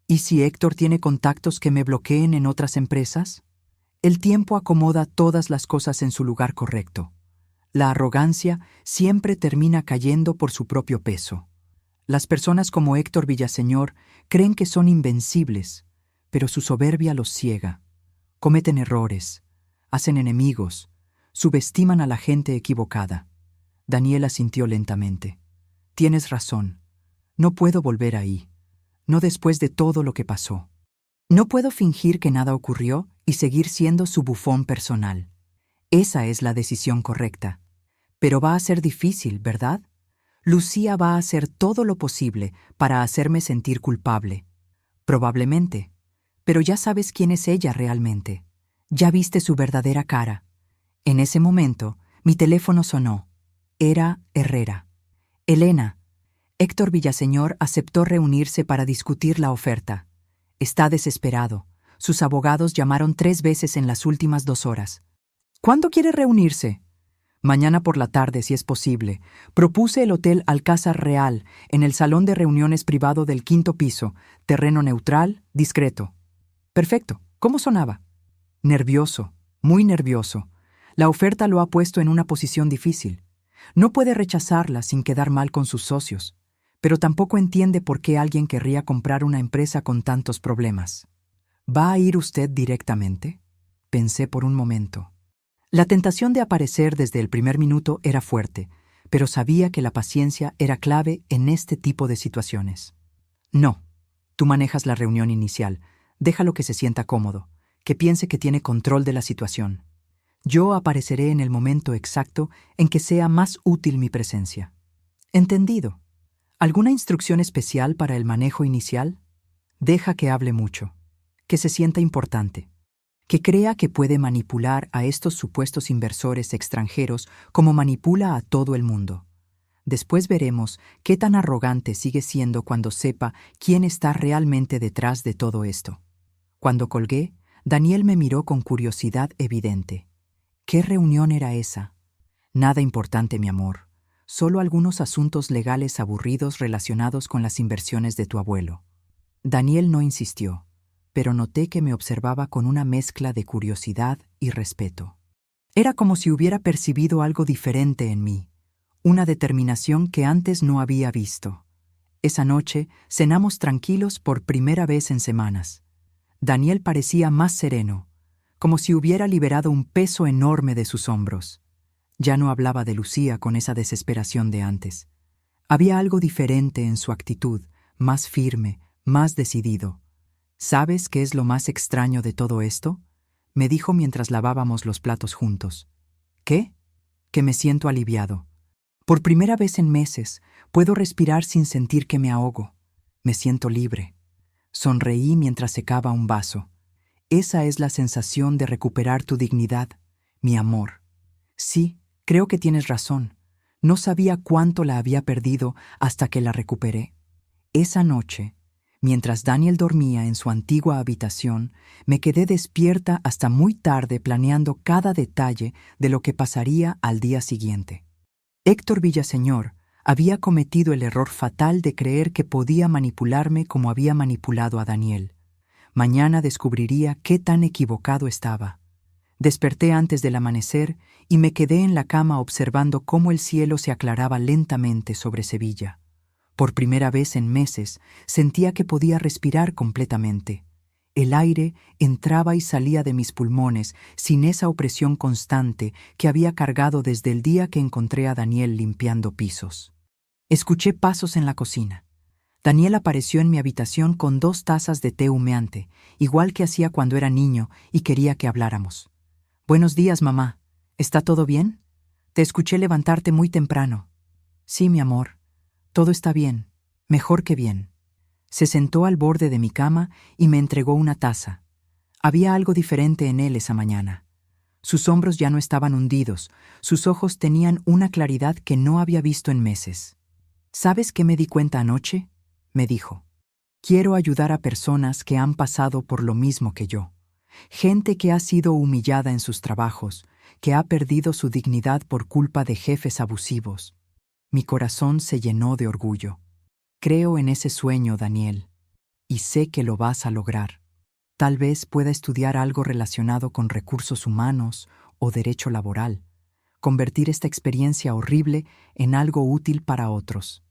¿Y si Héctor tiene contactos que me bloqueen en otras empresas? El tiempo acomoda todas las cosas en su lugar correcto. La arrogancia siempre termina cayendo por su propio peso. Las personas como Héctor Villaseñor creen que son invencibles, pero su soberbia los ciega. Cometen errores, hacen enemigos, subestiman a la gente equivocada. Daniela asintió lentamente. Tienes razón. No puedo volver ahí. No después de todo lo que pasó. No puedo fingir que nada ocurrió y seguir siendo su bufón personal. Esa es la decisión correcta. Pero va a ser difícil, ¿verdad? Lucía va a hacer todo lo posible para hacerme sentir culpable. Probablemente. Pero ya sabes quién es ella realmente. Ya viste su verdadera cara. En ese momento, mi teléfono sonó. Era Herrera. Elena. Héctor Villaseñor aceptó reunirse para discutir la oferta. Está desesperado. Sus abogados llamaron 3 veces en las últimas 2 horas. ¿Cuándo quiere reunirse? Mañana por la tarde, si es posible. Propuse el Hotel Alcázar Real, en el salón de reuniones privado del 5º piso. Terreno neutral, discreto. Perfecto. ¿Cómo sonaba? Nervioso, muy nervioso. La oferta lo ha puesto en una posición difícil. No puede rechazarla sin quedar mal con sus socios, pero tampoco entiende por qué alguien querría comprar una empresa con tantos problemas. ¿Va a ir usted directamente? Pensé por un momento. La tentación de aparecer desde el primer minuto era fuerte, pero sabía que la paciencia era clave en este tipo de situaciones. No, tú manejas la reunión inicial, déjalo que se sienta cómodo, que piense que tiene control de la situación. Yo apareceré en el momento exacto en que sea más útil mi presencia. ¿Entendido? ¿Alguna instrucción especial para el manejo inicial? Deja que hable mucho, que se sienta importante, que crea que puede manipular a estos supuestos inversores extranjeros como manipula a todo el mundo. Después veremos qué tan arrogante sigue siendo cuando sepa quién está realmente detrás de todo esto. Cuando colgué, Daniel me miró con curiosidad evidente. ¿Qué reunión era esa? Nada importante, mi amor. Solo algunos asuntos legales aburridos relacionados con las inversiones de tu abuelo. Daniel no insistió, pero noté que me observaba con una mezcla de curiosidad y respeto. Era como si hubiera percibido algo diferente en mí, una determinación que antes no había visto. Esa noche cenamos tranquilos por primera vez en semanas. Daniel parecía más sereno, como si hubiera liberado un peso enorme de sus hombros. Ya no hablaba de Lucía con esa desesperación de antes. Había algo diferente en su actitud, más firme, más decidido. ¿Sabes qué es lo más extraño de todo esto? Me dijo mientras lavábamos los platos juntos. ¿Qué? Que me siento aliviado. Por primera vez en meses, puedo respirar sin sentir que me ahogo. Me siento libre. Sonreí mientras secaba un vaso. Esa es la sensación de recuperar tu dignidad, mi amor. Sí, creo que tienes razón. No sabía cuánto la había perdido hasta que la recuperé. Esa noche, mientras Daniel dormía en su antigua habitación, me quedé despierta hasta muy tarde planeando cada detalle de lo que pasaría al día siguiente. Héctor Villaseñor había cometido el error fatal de creer que podía manipularme como había manipulado a Daniel. Mañana descubriría qué tan equivocado estaba. Desperté antes del amanecer y me quedé en la cama observando cómo el cielo se aclaraba lentamente sobre Sevilla. Por primera vez en meses sentía que podía respirar completamente. El aire entraba y salía de mis pulmones sin esa opresión constante que había cargado desde el día que encontré a Daniel limpiando pisos. Escuché pasos en la cocina. Daniel apareció en mi habitación con 2 tazas de té humeante, igual que hacía cuando era niño y quería que habláramos. «Buenos días, mamá. ¿Está todo bien? Te escuché levantarte muy temprano». «Sí, mi amor. Todo está bien. Mejor que bien». Se sentó al borde de mi cama y me entregó una taza. Había algo diferente en él esa mañana. Sus hombros ya no estaban hundidos, sus ojos tenían una claridad que no había visto en meses. «¿Sabes qué me di cuenta anoche?», me dijo. «Quiero ayudar a personas que han pasado por lo mismo que yo. Gente que ha sido humillada en sus trabajos, que ha perdido su dignidad por culpa de jefes abusivos». Mi corazón se llenó de orgullo. Creo en ese sueño, Daniel, y sé que lo vas a lograr. Tal vez pueda estudiar algo relacionado con recursos humanos o derecho laboral, convertir esta experiencia horrible en algo útil para otros.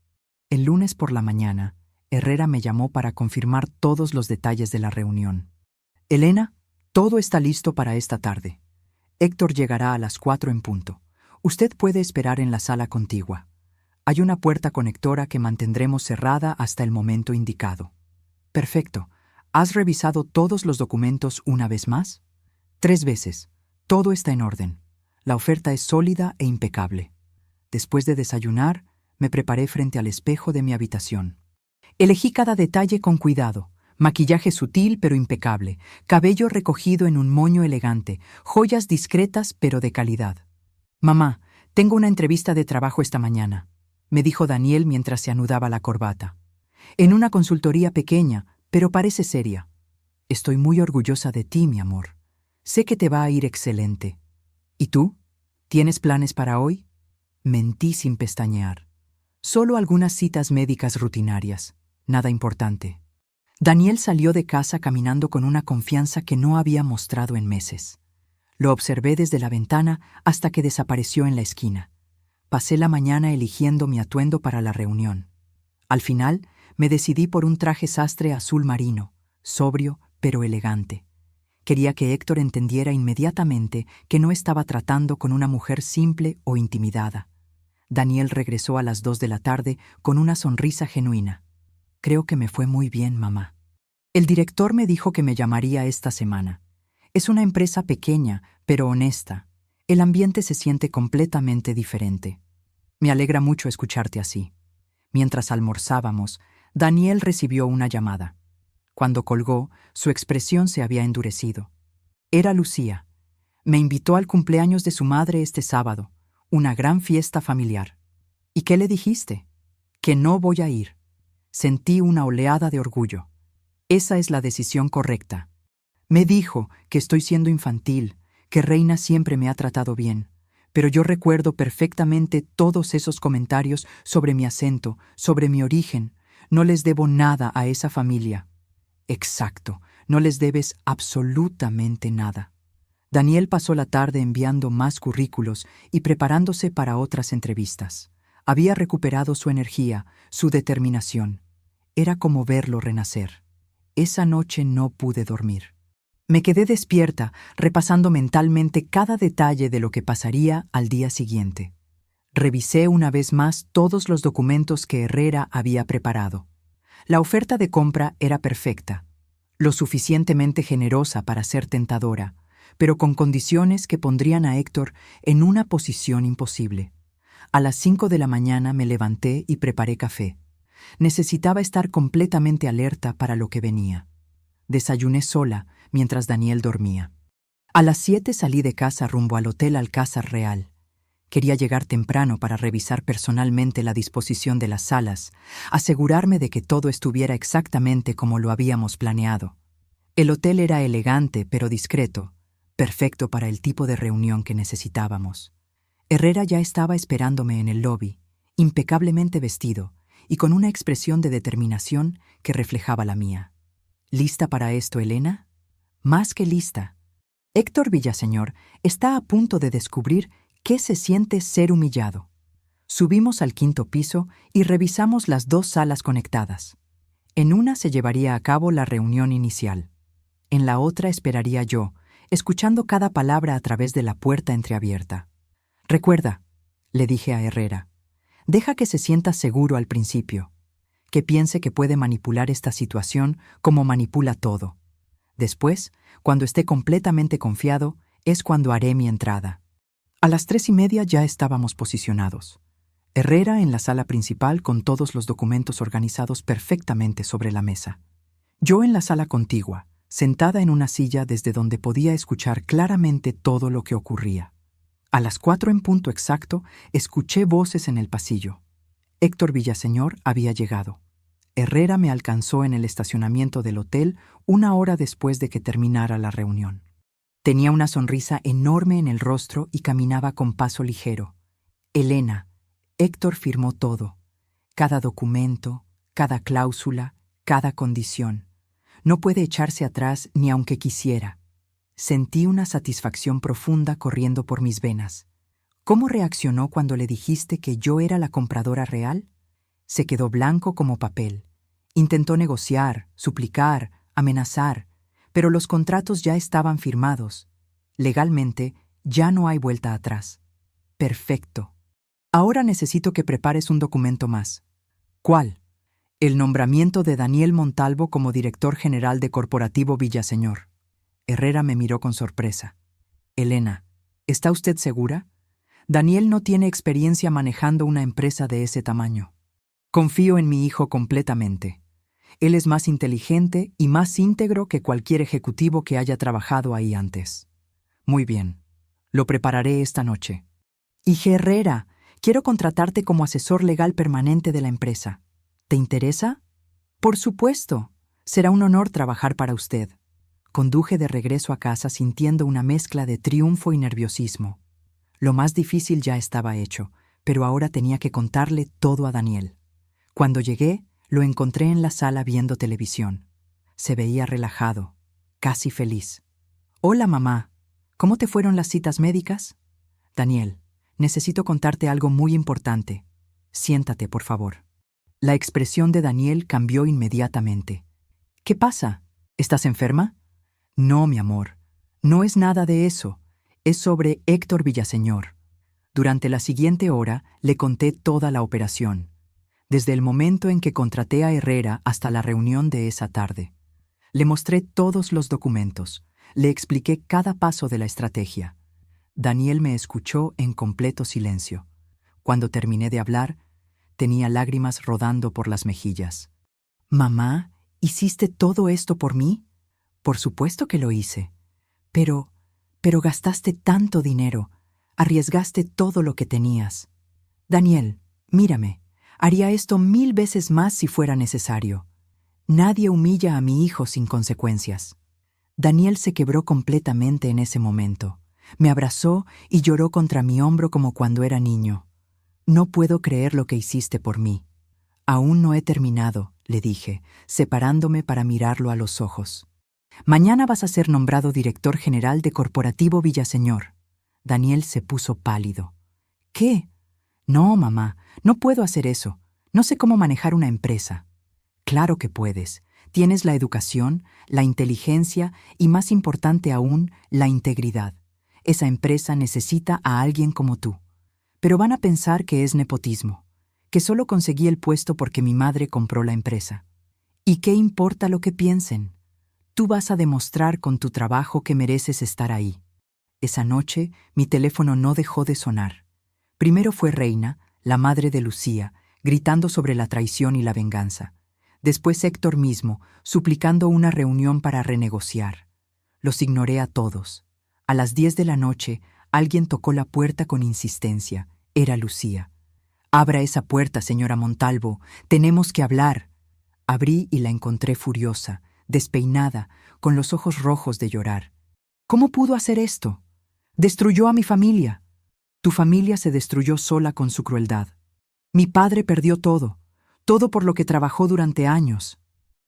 El lunes por la mañana, Herrera me llamó para confirmar todos los detalles de la reunión. «Elena, todo está listo para esta tarde. Héctor llegará a las 4 en punto. Usted puede esperar en la sala contigua. Hay una puerta conectora que mantendremos cerrada hasta el momento indicado». «Perfecto. ¿Has revisado todos los documentos una vez más?» «3 veces. Todo está en orden. La oferta es sólida e impecable». Después de desayunar, me preparé frente al espejo de mi habitación. Elegí cada detalle con cuidado. Maquillaje sutil pero impecable, cabello recogido en un moño elegante, joyas discretas pero de calidad. «Mamá, tengo una entrevista de trabajo esta mañana», me dijo Daniel mientras se anudaba la corbata. «En una consultoría pequeña, pero parece seria. Estoy muy orgullosa de ti, mi amor. Sé que te va a ir excelente. ¿Y tú? ¿Tienes planes para hoy?» Mentí sin pestañear. Solo algunas citas médicas rutinarias, nada importante. Daniel salió de casa caminando con una confianza que no había mostrado en meses. Lo observé desde la ventana hasta que desapareció en la esquina. Pasé la mañana eligiendo mi atuendo para la reunión. Al final, me decidí por un traje sastre azul marino, sobrio pero elegante. Quería que Héctor entendiera inmediatamente que no estaba tratando con una mujer simple o intimidada. Daniel regresó a las 2 de la tarde con una sonrisa genuina. Creo que me fue muy bien, mamá. El director me dijo que me llamaría esta semana. Es una empresa pequeña, pero honesta. El ambiente se siente completamente diferente. Me alegra mucho escucharte así. Mientras almorzábamos, Daniel recibió una llamada. Cuando colgó, su expresión se había endurecido. Era Lucía. Me invitó al cumpleaños de su madre este sábado, una gran fiesta familiar. ¿Y qué le dijiste? Que no voy a ir. Sentí una oleada de orgullo. Esa es la decisión correcta. Me dijo que estoy siendo infantil, que Reina siempre me ha tratado bien, pero yo recuerdo perfectamente todos esos comentarios sobre mi acento, sobre mi origen. No les debo nada a esa familia. Exacto, no les debes absolutamente nada. Daniel pasó la tarde enviando más currículos y preparándose para otras entrevistas. Había recuperado su energía, su determinación. Era como verlo renacer. Esa noche no pude dormir. Me quedé despierta, repasando mentalmente cada detalle de lo que pasaría al día siguiente. Revisé una vez más todos los documentos que Herrera había preparado. La oferta de compra era perfecta, lo suficientemente generosa para ser tentadora, pero con condiciones que pondrían a Héctor en una posición imposible. A las 5 de la mañana me levanté y preparé café. Necesitaba estar completamente alerta para lo que venía. Desayuné sola mientras Daniel dormía. A las 7 salí de casa rumbo al Hotel Alcázar Real. Quería llegar temprano para revisar personalmente la disposición de las salas, asegurarme de que todo estuviera exactamente como lo habíamos planeado. El hotel era elegante pero discreto, perfecto para el tipo de reunión que necesitábamos. Herrera ya estaba esperándome en el lobby, impecablemente vestido y con una expresión de determinación que reflejaba la mía. ¿Lista para esto, Elena? Más que lista. Héctor Villaseñor está a punto de descubrir qué se siente ser humillado. Subimos al 5º piso y revisamos las 2 salas conectadas. En una se llevaría a cabo la reunión inicial. En la otra esperaría yo, escuchando cada palabra a través de la puerta entreabierta. Recuerda, le dije a Herrera, deja que se sienta seguro al principio, que piense que puede manipular esta situación como manipula todo. Después, cuando esté completamente confiado, es cuando haré mi entrada. A las 3:30 ya estábamos posicionados. Herrera en la sala principal con todos los documentos organizados perfectamente sobre la mesa. Yo en la sala contigua, sentada en una silla desde donde podía escuchar claramente todo lo que ocurría. A las 4 en punto exacto, escuché voces en el pasillo. Héctor Villaseñor había llegado. Herrera me alcanzó en el estacionamiento del hotel 1 hora después de que terminara la reunión. Tenía una sonrisa enorme en el rostro y caminaba con paso ligero. Elena, Héctor firmó todo. Cada documento, cada cláusula, cada condición. No puede echarse atrás ni aunque quisiera. Sentí una satisfacción profunda corriendo por mis venas. ¿Cómo reaccionó cuando le dijiste que yo era la compradora real? Se quedó blanco como papel. Intentó negociar, suplicar, amenazar, pero los contratos ya estaban firmados. Legalmente, ya no hay vuelta atrás. Perfecto. Ahora necesito que prepares un documento más. ¿Cuál? El nombramiento de Daniel Montalvo como director general de Corporativo Villaseñor. Herrera me miró con sorpresa. Elena, ¿está usted segura? Daniel no tiene experiencia manejando una empresa de ese tamaño. Confío en mi hijo completamente. Él es más inteligente y más íntegro que cualquier ejecutivo que haya trabajado ahí antes. Muy bien. Lo prepararé esta noche. Y Herrera, quiero contratarte como asesor legal permanente de la empresa. ¿Te interesa? Por supuesto. Será un honor trabajar para usted. Conduje de regreso a casa sintiendo una mezcla de triunfo y nerviosismo. Lo más difícil ya estaba hecho, pero ahora tenía que contarle todo a Daniel. Cuando llegué, lo encontré en la sala viendo televisión. Se veía relajado, casi feliz. Hola, mamá. ¿Cómo te fueron las citas médicas? Daniel, necesito contarte algo muy importante. Siéntate, por favor. La expresión de Daniel cambió inmediatamente. ¿Qué pasa? ¿Estás enferma? No, mi amor, no es nada de eso. Es sobre Héctor Villaseñor. Durante la siguiente hora le conté toda la operación, desde el momento en que contraté a Herrera hasta la reunión de esa tarde. Le mostré todos los documentos, le expliqué cada paso de la estrategia. Daniel me escuchó en completo silencio. Cuando terminé de hablar, tenía lágrimas rodando por las mejillas. «Mamá, ¿hiciste todo esto por mí?» «Por supuesto que lo hice. Pero gastaste tanto dinero, arriesgaste todo lo que tenías. Daniel, mírame, haría esto 1000 veces más si fuera necesario. Nadie humilla a mi hijo sin consecuencias». Daniel se quebró completamente en ese momento. Me abrazó y lloró contra mi hombro como cuando era niño. «No puedo creer lo que hiciste por mí». «Aún no he terminado», le dije, separándome para mirarlo a los ojos. «Mañana vas a ser nombrado director general de Corporativo Villaseñor». Daniel se puso pálido. «¿Qué? No, mamá, no puedo hacer eso. No sé cómo manejar una empresa». «Claro que puedes. Tienes la educación, la inteligencia y, más importante aún, la integridad. Esa empresa necesita a alguien como tú. Pero van a pensar que es nepotismo, que solo conseguí el puesto porque mi madre compró la empresa. ¿Y qué importa lo que piensen? Tú vas a demostrar con tu trabajo que mereces estar ahí». Esa noche, mi teléfono no dejó de sonar. Primero fue Reina, la madre de Lucía, gritando sobre la traición y la venganza. Después Héctor mismo, suplicando una reunión para renegociar. Los ignoré a todos. A las 10 de la noche, alguien tocó la puerta con insistencia. Era Lucía. «Abra esa puerta, señora Montalvo. Tenemos que hablar». Abrí y la encontré furiosa, despeinada, con los ojos rojos de llorar. «¿Cómo pudo hacer esto? Destruyó a mi familia». «Tu familia se destruyó sola con su crueldad. Mi padre perdió todo, todo por lo que trabajó durante años.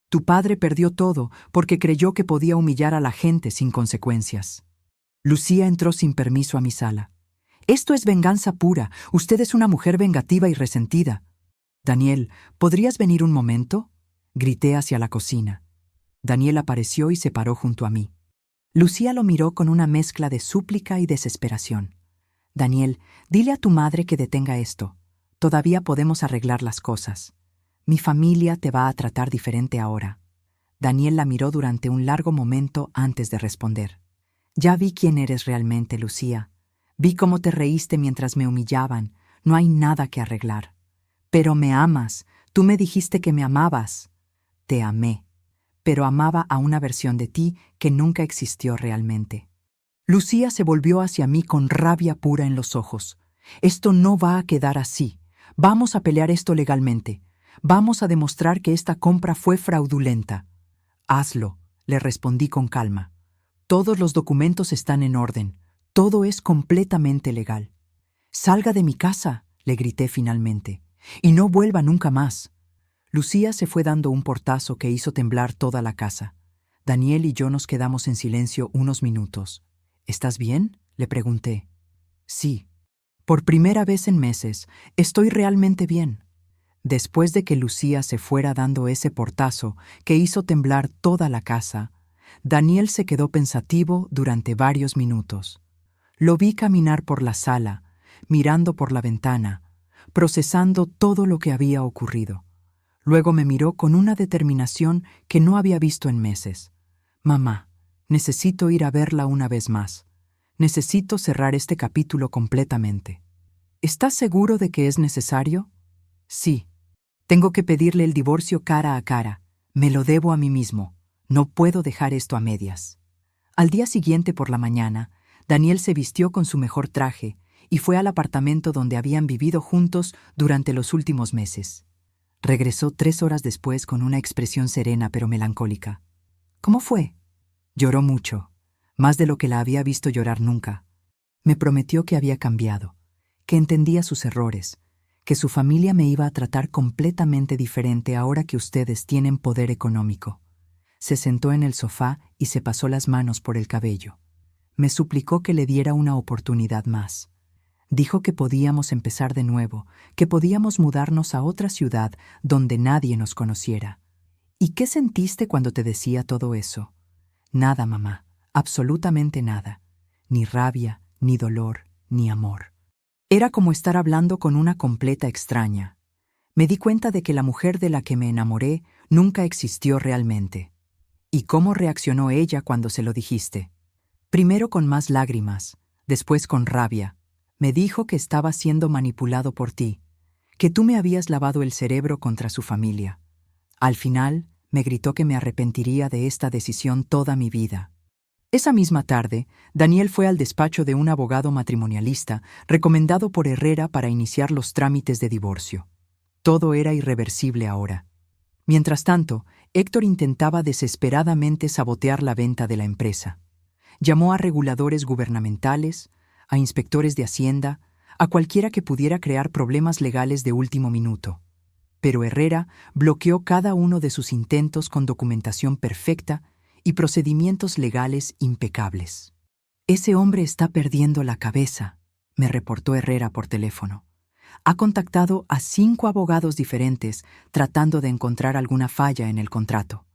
Tu padre perdió todo porque creyó que podía humillar a la gente sin consecuencias». Lucía entró sin permiso a mi sala. «Esto es venganza pura. Usted es una mujer vengativa y resentida». «Daniel, ¿podrías venir un momento?», grité hacia la cocina. Daniel apareció y se paró junto a mí. Lucía lo miró con una mezcla de súplica y desesperación. «Daniel, dile a tu madre que detenga esto. Todavía podemos arreglar las cosas. Mi familia te va a tratar diferente ahora». Daniel la miró durante un largo momento antes de responder. «Ya vi quién eres realmente, Lucía. Vi cómo te reíste mientras me humillaban. No hay nada que arreglar. Pero me amas. Tú me dijiste que me amabas». «Te amé, pero amaba a una versión de ti que nunca existió realmente». Lucía se volvió hacia mí con rabia pura en los ojos. «Esto no va a quedar así. Vamos a pelear esto legalmente. Vamos a demostrar que esta compra fue fraudulenta». «Hazlo», le respondí con calma. «Todos los documentos están en orden. Todo es completamente legal». «Salga de mi casa», le grité finalmente, «y no vuelva nunca más». Lucía se fue dando un portazo que hizo temblar toda la casa. Daniel y yo nos quedamos en silencio unos minutos. «¿Estás bien?», le pregunté. «Sí. Por primera vez en meses, estoy realmente bien». Después de que Lucía se fuera dando ese portazo que hizo temblar toda la casa, Daniel se quedó pensativo durante varios minutos. Lo vi caminar por la sala, mirando por la ventana, procesando todo lo que había ocurrido. Luego me miró con una determinación que no había visto en meses. «Mamá, necesito ir a verla una vez más. Necesito cerrar este capítulo completamente». «¿Estás seguro de que es necesario?» «Sí. Tengo que pedirle el divorcio cara a cara. Me lo debo a mí mismo. No puedo dejar esto a medias». Al día siguiente por la mañana, Daniel se vistió con su mejor traje y fue al apartamento donde habían vivido juntos durante los últimos meses. Regresó 3 horas después con una expresión serena pero melancólica. «¿Cómo fue?». «Lloró mucho, más de lo que la había visto llorar nunca. Me prometió que había cambiado, que entendía sus errores, que su familia me iba a tratar completamente diferente ahora que ustedes tienen poder económico». Se sentó en el sofá y se pasó las manos por el cabello. Me suplicó que le diera una oportunidad más. Dijo que podíamos empezar de nuevo, que podíamos mudarnos a otra ciudad donde nadie nos conociera. «¿Y qué sentiste cuando te decía todo eso?». Nada, mamá, absolutamente nada. Ni rabia, ni dolor, ni amor. Era como estar hablando con una completa extraña. Me di cuenta de que la mujer de la que me enamoré nunca existió realmente. ¿Y cómo reaccionó ella cuando se lo dijiste? Primero con más lágrimas, después con rabia. Me dijo que estaba siendo manipulado por ti, que tú me habías lavado el cerebro contra su familia. Al final, me gritó que me arrepentiría de esta decisión toda mi vida. Esa misma tarde, Daniel fue al despacho de un abogado matrimonialista recomendado por Herrera para iniciar los trámites de divorcio. Todo era irreversible ahora. Mientras tanto, Héctor intentaba desesperadamente sabotear la venta de la empresa. Llamó a reguladores gubernamentales, a inspectores de Hacienda, a cualquiera que pudiera crear problemas legales de último minuto. Pero Herrera bloqueó cada uno de sus intentos con documentación perfecta y procedimientos legales impecables. «Ese hombre está perdiendo la cabeza», me reportó Herrera por teléfono. Ha contactado a 5 abogados diferentes tratando de encontrar alguna falla en el contrato.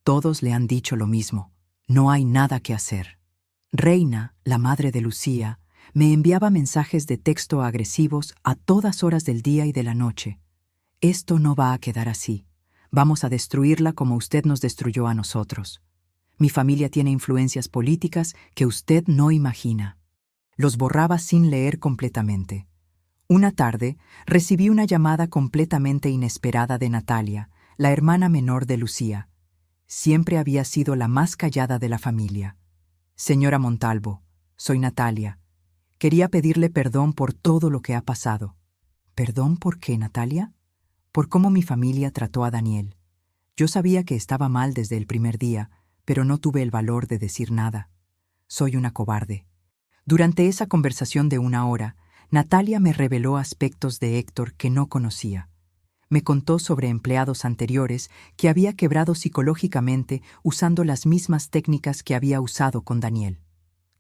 Todos le han dicho lo mismo: no hay nada que hacer. Reina, la madre de Lucía, me enviaba mensajes de texto agresivos a todas horas del día y de la noche. Esto no va a quedar así. Vamos a destruirla como usted nos destruyó a nosotros. Mi familia tiene influencias políticas que usted no imagina. Los borraba sin leer completamente. Una tarde, recibí una llamada completamente inesperada de Natalia, la hermana menor de Lucía. Siempre había sido la más callada de la familia. «Señora Montalvo, soy Natalia. Quería pedirle perdón por todo lo que ha pasado». «¿Perdón por qué, Natalia?» «Por cómo mi familia trató a Daniel. Yo sabía que estaba mal desde el primer día, pero no tuve el valor de decir nada. Soy una cobarde». Durante esa conversación de 1 hora, Natalia me reveló aspectos de Héctor que no conocía. Me contó sobre empleados anteriores que había quebrado psicológicamente usando las mismas técnicas que había usado con Daniel.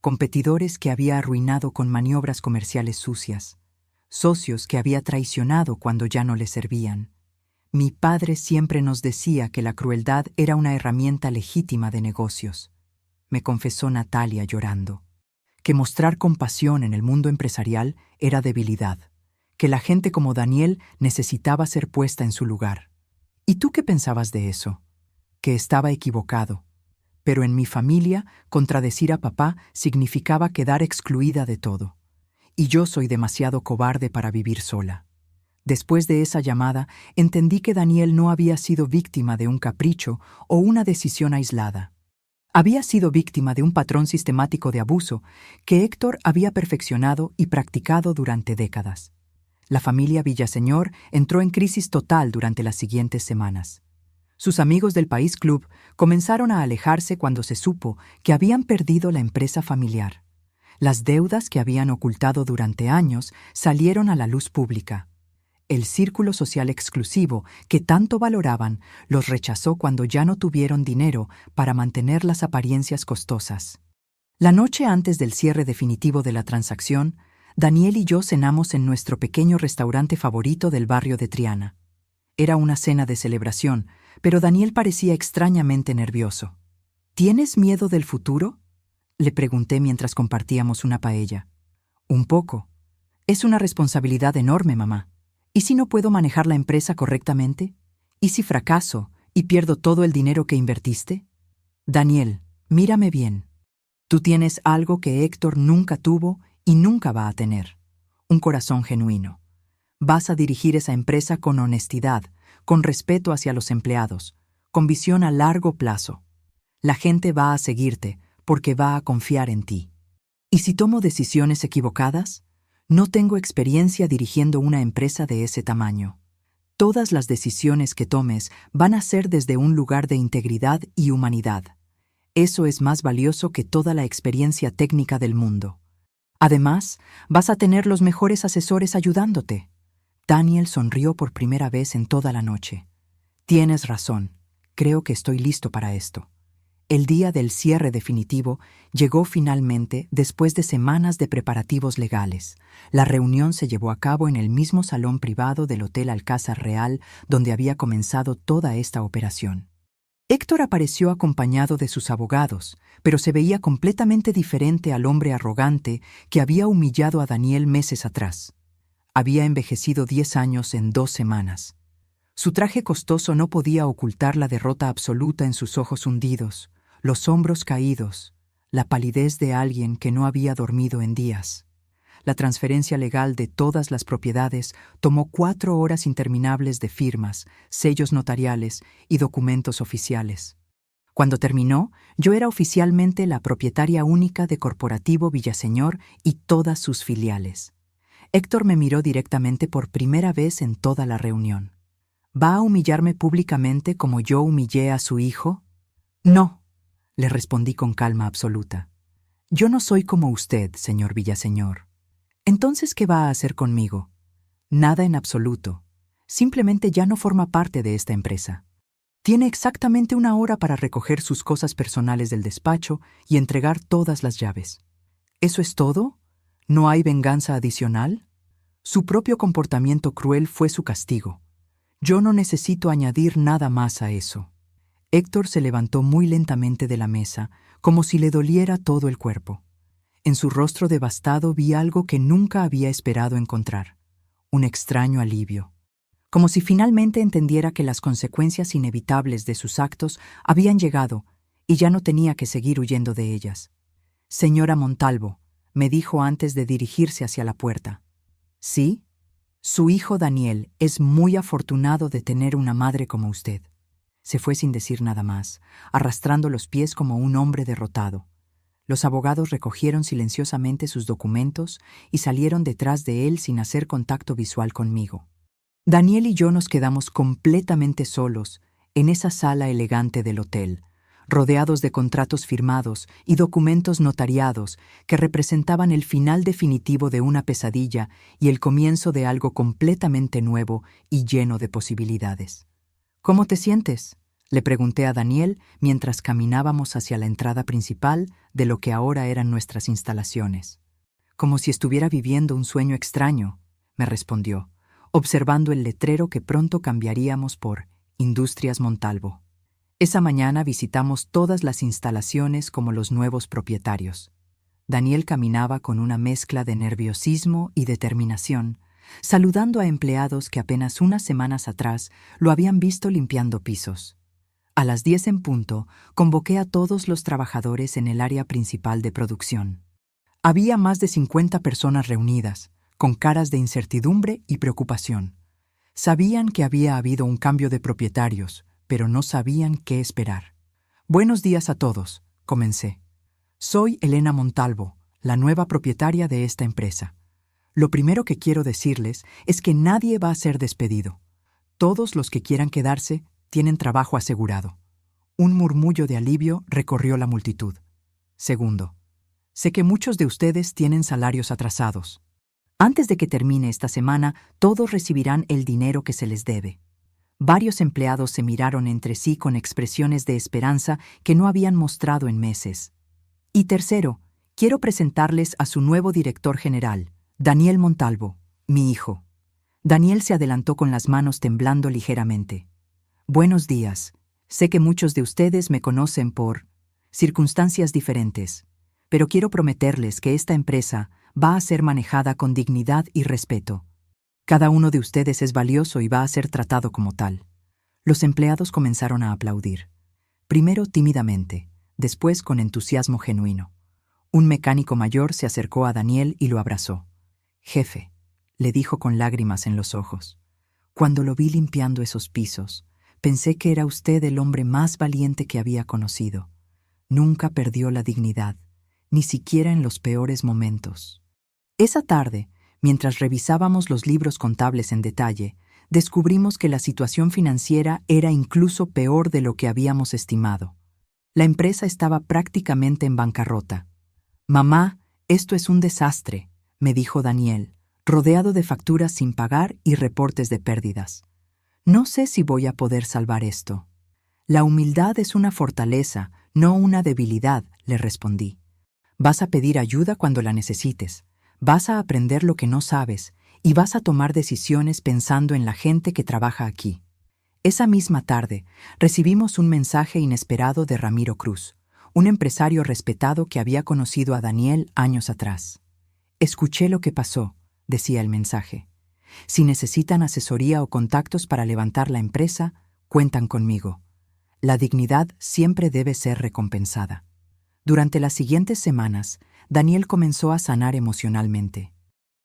Competidores que había arruinado con maniobras comerciales sucias. Socios que había traicionado cuando ya no le servían. Mi padre siempre nos decía que la crueldad era una herramienta legítima de negocios. Me confesó Natalia llorando. Que mostrar compasión en el mundo empresarial era debilidad, que la gente como Daniel necesitaba ser puesta en su lugar. ¿Y tú qué pensabas de eso? Que estaba equivocado. Pero en mi familia, contradecir a papá significaba quedar excluida de todo. Y yo soy demasiado cobarde para vivir sola. Después de esa llamada, entendí que Daniel no había sido víctima de un capricho o una decisión aislada. Había sido víctima de un patrón sistemático de abuso que Héctor había perfeccionado y practicado durante décadas. La familia Villaseñor entró en crisis total durante las siguientes semanas. Sus amigos del País Club comenzaron a alejarse cuando se supo que habían perdido la empresa familiar. Las deudas que habían ocultado durante años salieron a la luz pública. El círculo social exclusivo que tanto valoraban los rechazó cuando ya no tuvieron dinero para mantener las apariencias costosas. La noche antes del cierre definitivo de la transacción, Daniel y yo cenamos en nuestro pequeño restaurante favorito del barrio de Triana. Era una cena de celebración, pero Daniel parecía extrañamente nervioso. ¿Tienes miedo del futuro?, le pregunté mientras compartíamos una paella. Un poco. Es una responsabilidad enorme, mamá. ¿Y si no puedo manejar la empresa correctamente? ¿Y si fracaso y pierdo todo el dinero que invertiste? Daniel, mírame bien. Tú tienes algo que Héctor nunca tuvo y nunca va a tener: un corazón genuino. Vas a dirigir esa empresa con honestidad, con respeto hacia los empleados, con visión a largo plazo. La gente va a seguirte porque va a confiar en ti. ¿Y si tomo decisiones equivocadas? No tengo experiencia dirigiendo una empresa de ese tamaño. Todas las decisiones que tomes van a ser desde un lugar de integridad y humanidad. Eso es más valioso que toda la experiencia técnica del mundo. Además, vas a tener los mejores asesores ayudándote. Daniel sonrió por primera vez en toda la noche. Tienes razón. Creo que estoy listo para esto. El día del cierre definitivo llegó finalmente después de semanas de preparativos legales. La reunión se llevó a cabo en el mismo salón privado del Hotel Alcázar Real donde había comenzado toda esta operación. Héctor apareció acompañado de sus abogados, pero se veía completamente diferente al hombre arrogante que había humillado a Daniel meses atrás. Había envejecido 10 años en 2 semanas. Su traje costoso no podía ocultar la derrota absoluta en sus ojos hundidos, los hombros caídos, la palidez de alguien que no había dormido en días. La transferencia legal de todas las propiedades tomó 4 horas interminables de firmas, sellos notariales y documentos oficiales. Cuando terminó, yo era oficialmente la propietaria única de Corporativo Villaseñor y todas sus filiales. Héctor me miró directamente por primera vez en toda la reunión. ¿Va a humillarme públicamente como yo humillé a su hijo? No, le respondí con calma absoluta. Yo no soy como usted, señor Villaseñor. Entonces, ¿qué va a hacer conmigo? Nada en absoluto. Simplemente ya no forma parte de esta empresa. Tiene exactamente 1 hora para recoger sus cosas personales del despacho y entregar todas las llaves. ¿Eso es todo? ¿No hay venganza adicional? Su propio comportamiento cruel fue su castigo. Yo no necesito añadir nada más a eso. Héctor se levantó muy lentamente de la mesa, como si le doliera todo el cuerpo. En su rostro devastado vi algo que nunca había esperado encontrar, un extraño alivio, como si finalmente entendiera que las consecuencias inevitables de sus actos habían llegado y ya no tenía que seguir huyendo de ellas. «Señora Montalvo», me dijo antes de dirigirse hacia la puerta. «¿Sí? Su hijo Daniel es muy afortunado de tener una madre como usted». Se fue sin decir nada más, arrastrando los pies como un hombre derrotado. Los abogados recogieron silenciosamente sus documentos y salieron detrás de él sin hacer contacto visual conmigo. Daniel y yo nos quedamos completamente solos en esa sala elegante del hotel, rodeados de contratos firmados y documentos notariados que representaban el final definitivo de una pesadilla y el comienzo de algo completamente nuevo y lleno de posibilidades. «¿Cómo te sientes?», le pregunté a Daniel mientras caminábamos hacia la entrada principal de lo que ahora eran nuestras instalaciones. «Como si estuviera viviendo un sueño extraño», me respondió, observando el letrero que pronto cambiaríamos por Industrias Montalvo. Esa mañana visitamos todas las instalaciones como los nuevos propietarios. Daniel caminaba con una mezcla de nerviosismo y determinación, saludando a empleados que apenas unas semanas atrás lo habían visto limpiando pisos. A las 10 en punto, convoqué a todos los trabajadores en el área principal de producción. Había más de 50 personas reunidas, con caras de incertidumbre y preocupación. Sabían que había habido un cambio de propietarios, pero no sabían qué esperar. «Buenos días a todos», comencé. «Soy Elena Montalvo, la nueva propietaria de esta empresa. Lo primero que quiero decirles es que nadie va a ser despedido. Todos los que quieran quedarse tienen trabajo asegurado». Un murmullo de alivio recorrió la multitud. Segundo, sé que muchos de ustedes tienen salarios atrasados. Antes de que termine esta semana, todos recibirán el dinero que se les debe. Varios empleados se miraron entre sí con expresiones de esperanza que no habían mostrado en meses. Y tercero, quiero presentarles a su nuevo director general, Daniel Montalvo, mi hijo. Daniel se adelantó con las manos temblando ligeramente. «Buenos días. Sé que muchos de ustedes me conocen por circunstancias diferentes, pero quiero prometerles que esta empresa va a ser manejada con dignidad y respeto. Cada uno de ustedes es valioso y va a ser tratado como tal». Los empleados comenzaron a aplaudir. Primero tímidamente, después con entusiasmo genuino. Un mecánico mayor se acercó a Daniel y lo abrazó. «Jefe», le dijo con lágrimas en los ojos, «cuando lo vi limpiando esos pisos, pensé que era usted el hombre más valiente que había conocido. Nunca perdió la dignidad, ni siquiera en los peores momentos». Esa tarde, mientras revisábamos los libros contables en detalle, descubrimos que la situación financiera era incluso peor de lo que habíamos estimado. La empresa estaba prácticamente en bancarrota. «Mamá, esto es un desastre», me dijo Daniel, rodeado de facturas sin pagar y reportes de pérdidas. «No sé si voy a poder salvar esto». «La humildad es una fortaleza, no una debilidad», le respondí. «Vas a pedir ayuda cuando la necesites, vas a aprender lo que no sabes y vas a tomar decisiones pensando en la gente que trabaja aquí. Esa misma tarde, recibimos un mensaje inesperado de Ramiro Cruz, un empresario respetado que había conocido a Daniel años atrás. Escuché lo que pasó, decía el mensaje. Si necesitan asesoría o contactos para levantar la empresa, cuentan conmigo. La dignidad siempre debe ser recompensada. Durante las siguientes semanas, Daniel comenzó a sanar emocionalmente.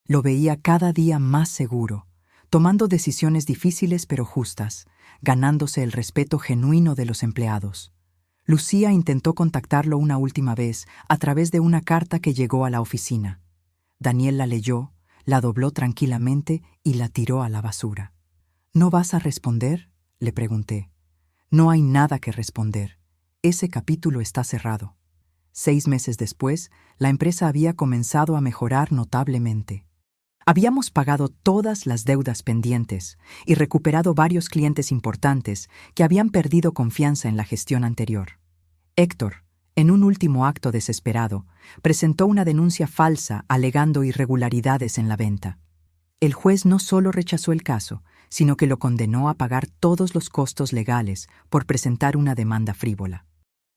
Lo veía cada día más seguro, tomando decisiones difíciles pero justas, ganándose el respeto genuino de los empleados. Lucía intentó contactarlo una última vez a través de una carta que llegó a la oficina. Daniel la leyó, la dobló tranquilamente y la tiró a la basura. ¿No vas a responder?, le pregunté. No hay nada que responder. Ese capítulo está cerrado. 6 meses después, la empresa había comenzado a mejorar notablemente. Habíamos pagado todas las deudas pendientes y recuperado varios clientes importantes que habían perdido confianza en la gestión anterior. Héctor, en un último acto desesperado, presentó una denuncia falsa alegando irregularidades en la venta. El juez no solo rechazó el caso, sino que lo condenó a pagar todos los costos legales por presentar una demanda frívola.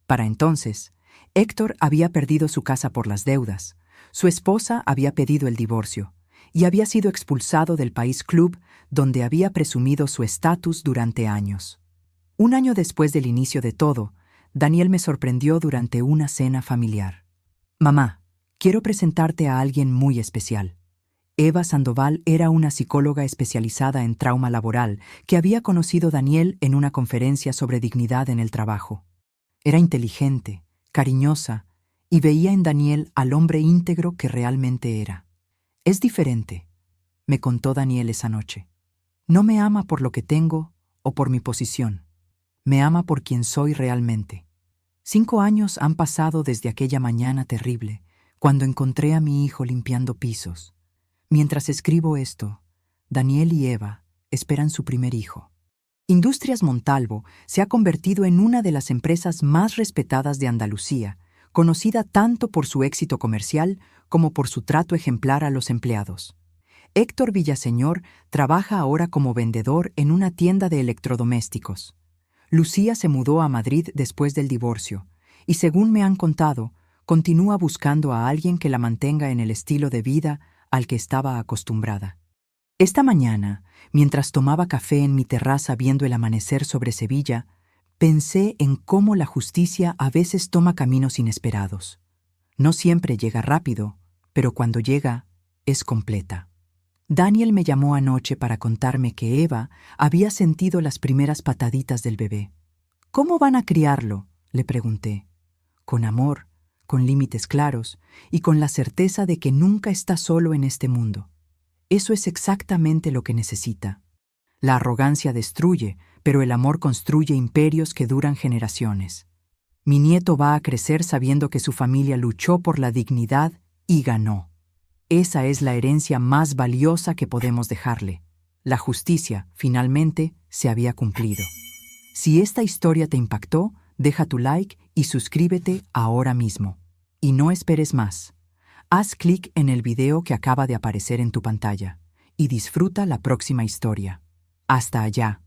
Para entonces, Héctor había perdido su casa por las deudas, su esposa había pedido el divorcio y había sido expulsado del país club donde había presumido su estatus durante años. Un año después del inicio de todo, Daniel me sorprendió durante una cena familiar. «Mamá, quiero presentarte a alguien muy especial». Eva Sandoval era una psicóloga especializada en trauma laboral que había conocido Daniel en una conferencia sobre dignidad en el trabajo. Era inteligente, cariñosa, y veía en Daniel al hombre íntegro que realmente era. «Es diferente», me contó Daniel esa noche. «No me ama por lo que tengo o por mi posición. Me ama por quien soy realmente». 5 años han pasado desde aquella mañana terrible, cuando encontré a mi hijo limpiando pisos. Mientras escribo esto, Daniel y Eva esperan su primer hijo. Industrias Montalvo se ha convertido en una de las empresas más respetadas de Andalucía, conocida tanto por su éxito comercial como por su trato ejemplar a los empleados. Héctor Villaseñor trabaja ahora como vendedor en una tienda de electrodomésticos. Lucía se mudó a Madrid después del divorcio y, según me han contado, continúa buscando a alguien que la mantenga en el estilo de vida al que estaba acostumbrada. Esta mañana, mientras tomaba café en mi terraza viendo el amanecer sobre Sevilla, pensé en cómo la justicia a veces toma caminos inesperados. No siempre llega rápido, pero cuando llega, es completa. Daniel me llamó anoche para contarme que Eva había sentido las primeras pataditas del bebé. «¿Cómo van a criarlo?», le pregunté. «Con amor, con límites claros y con la certeza de que nunca está solo en este mundo. Eso es exactamente lo que necesita. La arrogancia destruye, pero el amor construye imperios que duran generaciones. Mi nieto va a crecer sabiendo que su familia luchó por la dignidad y ganó. Esa es la herencia más valiosa que podemos dejarle. La justicia, finalmente, se había cumplido». Si esta historia te impactó, deja tu like y suscríbete ahora mismo. Y no esperes más. Haz clic en el video que acaba de aparecer en tu pantalla y disfruta la próxima historia. Hasta allá.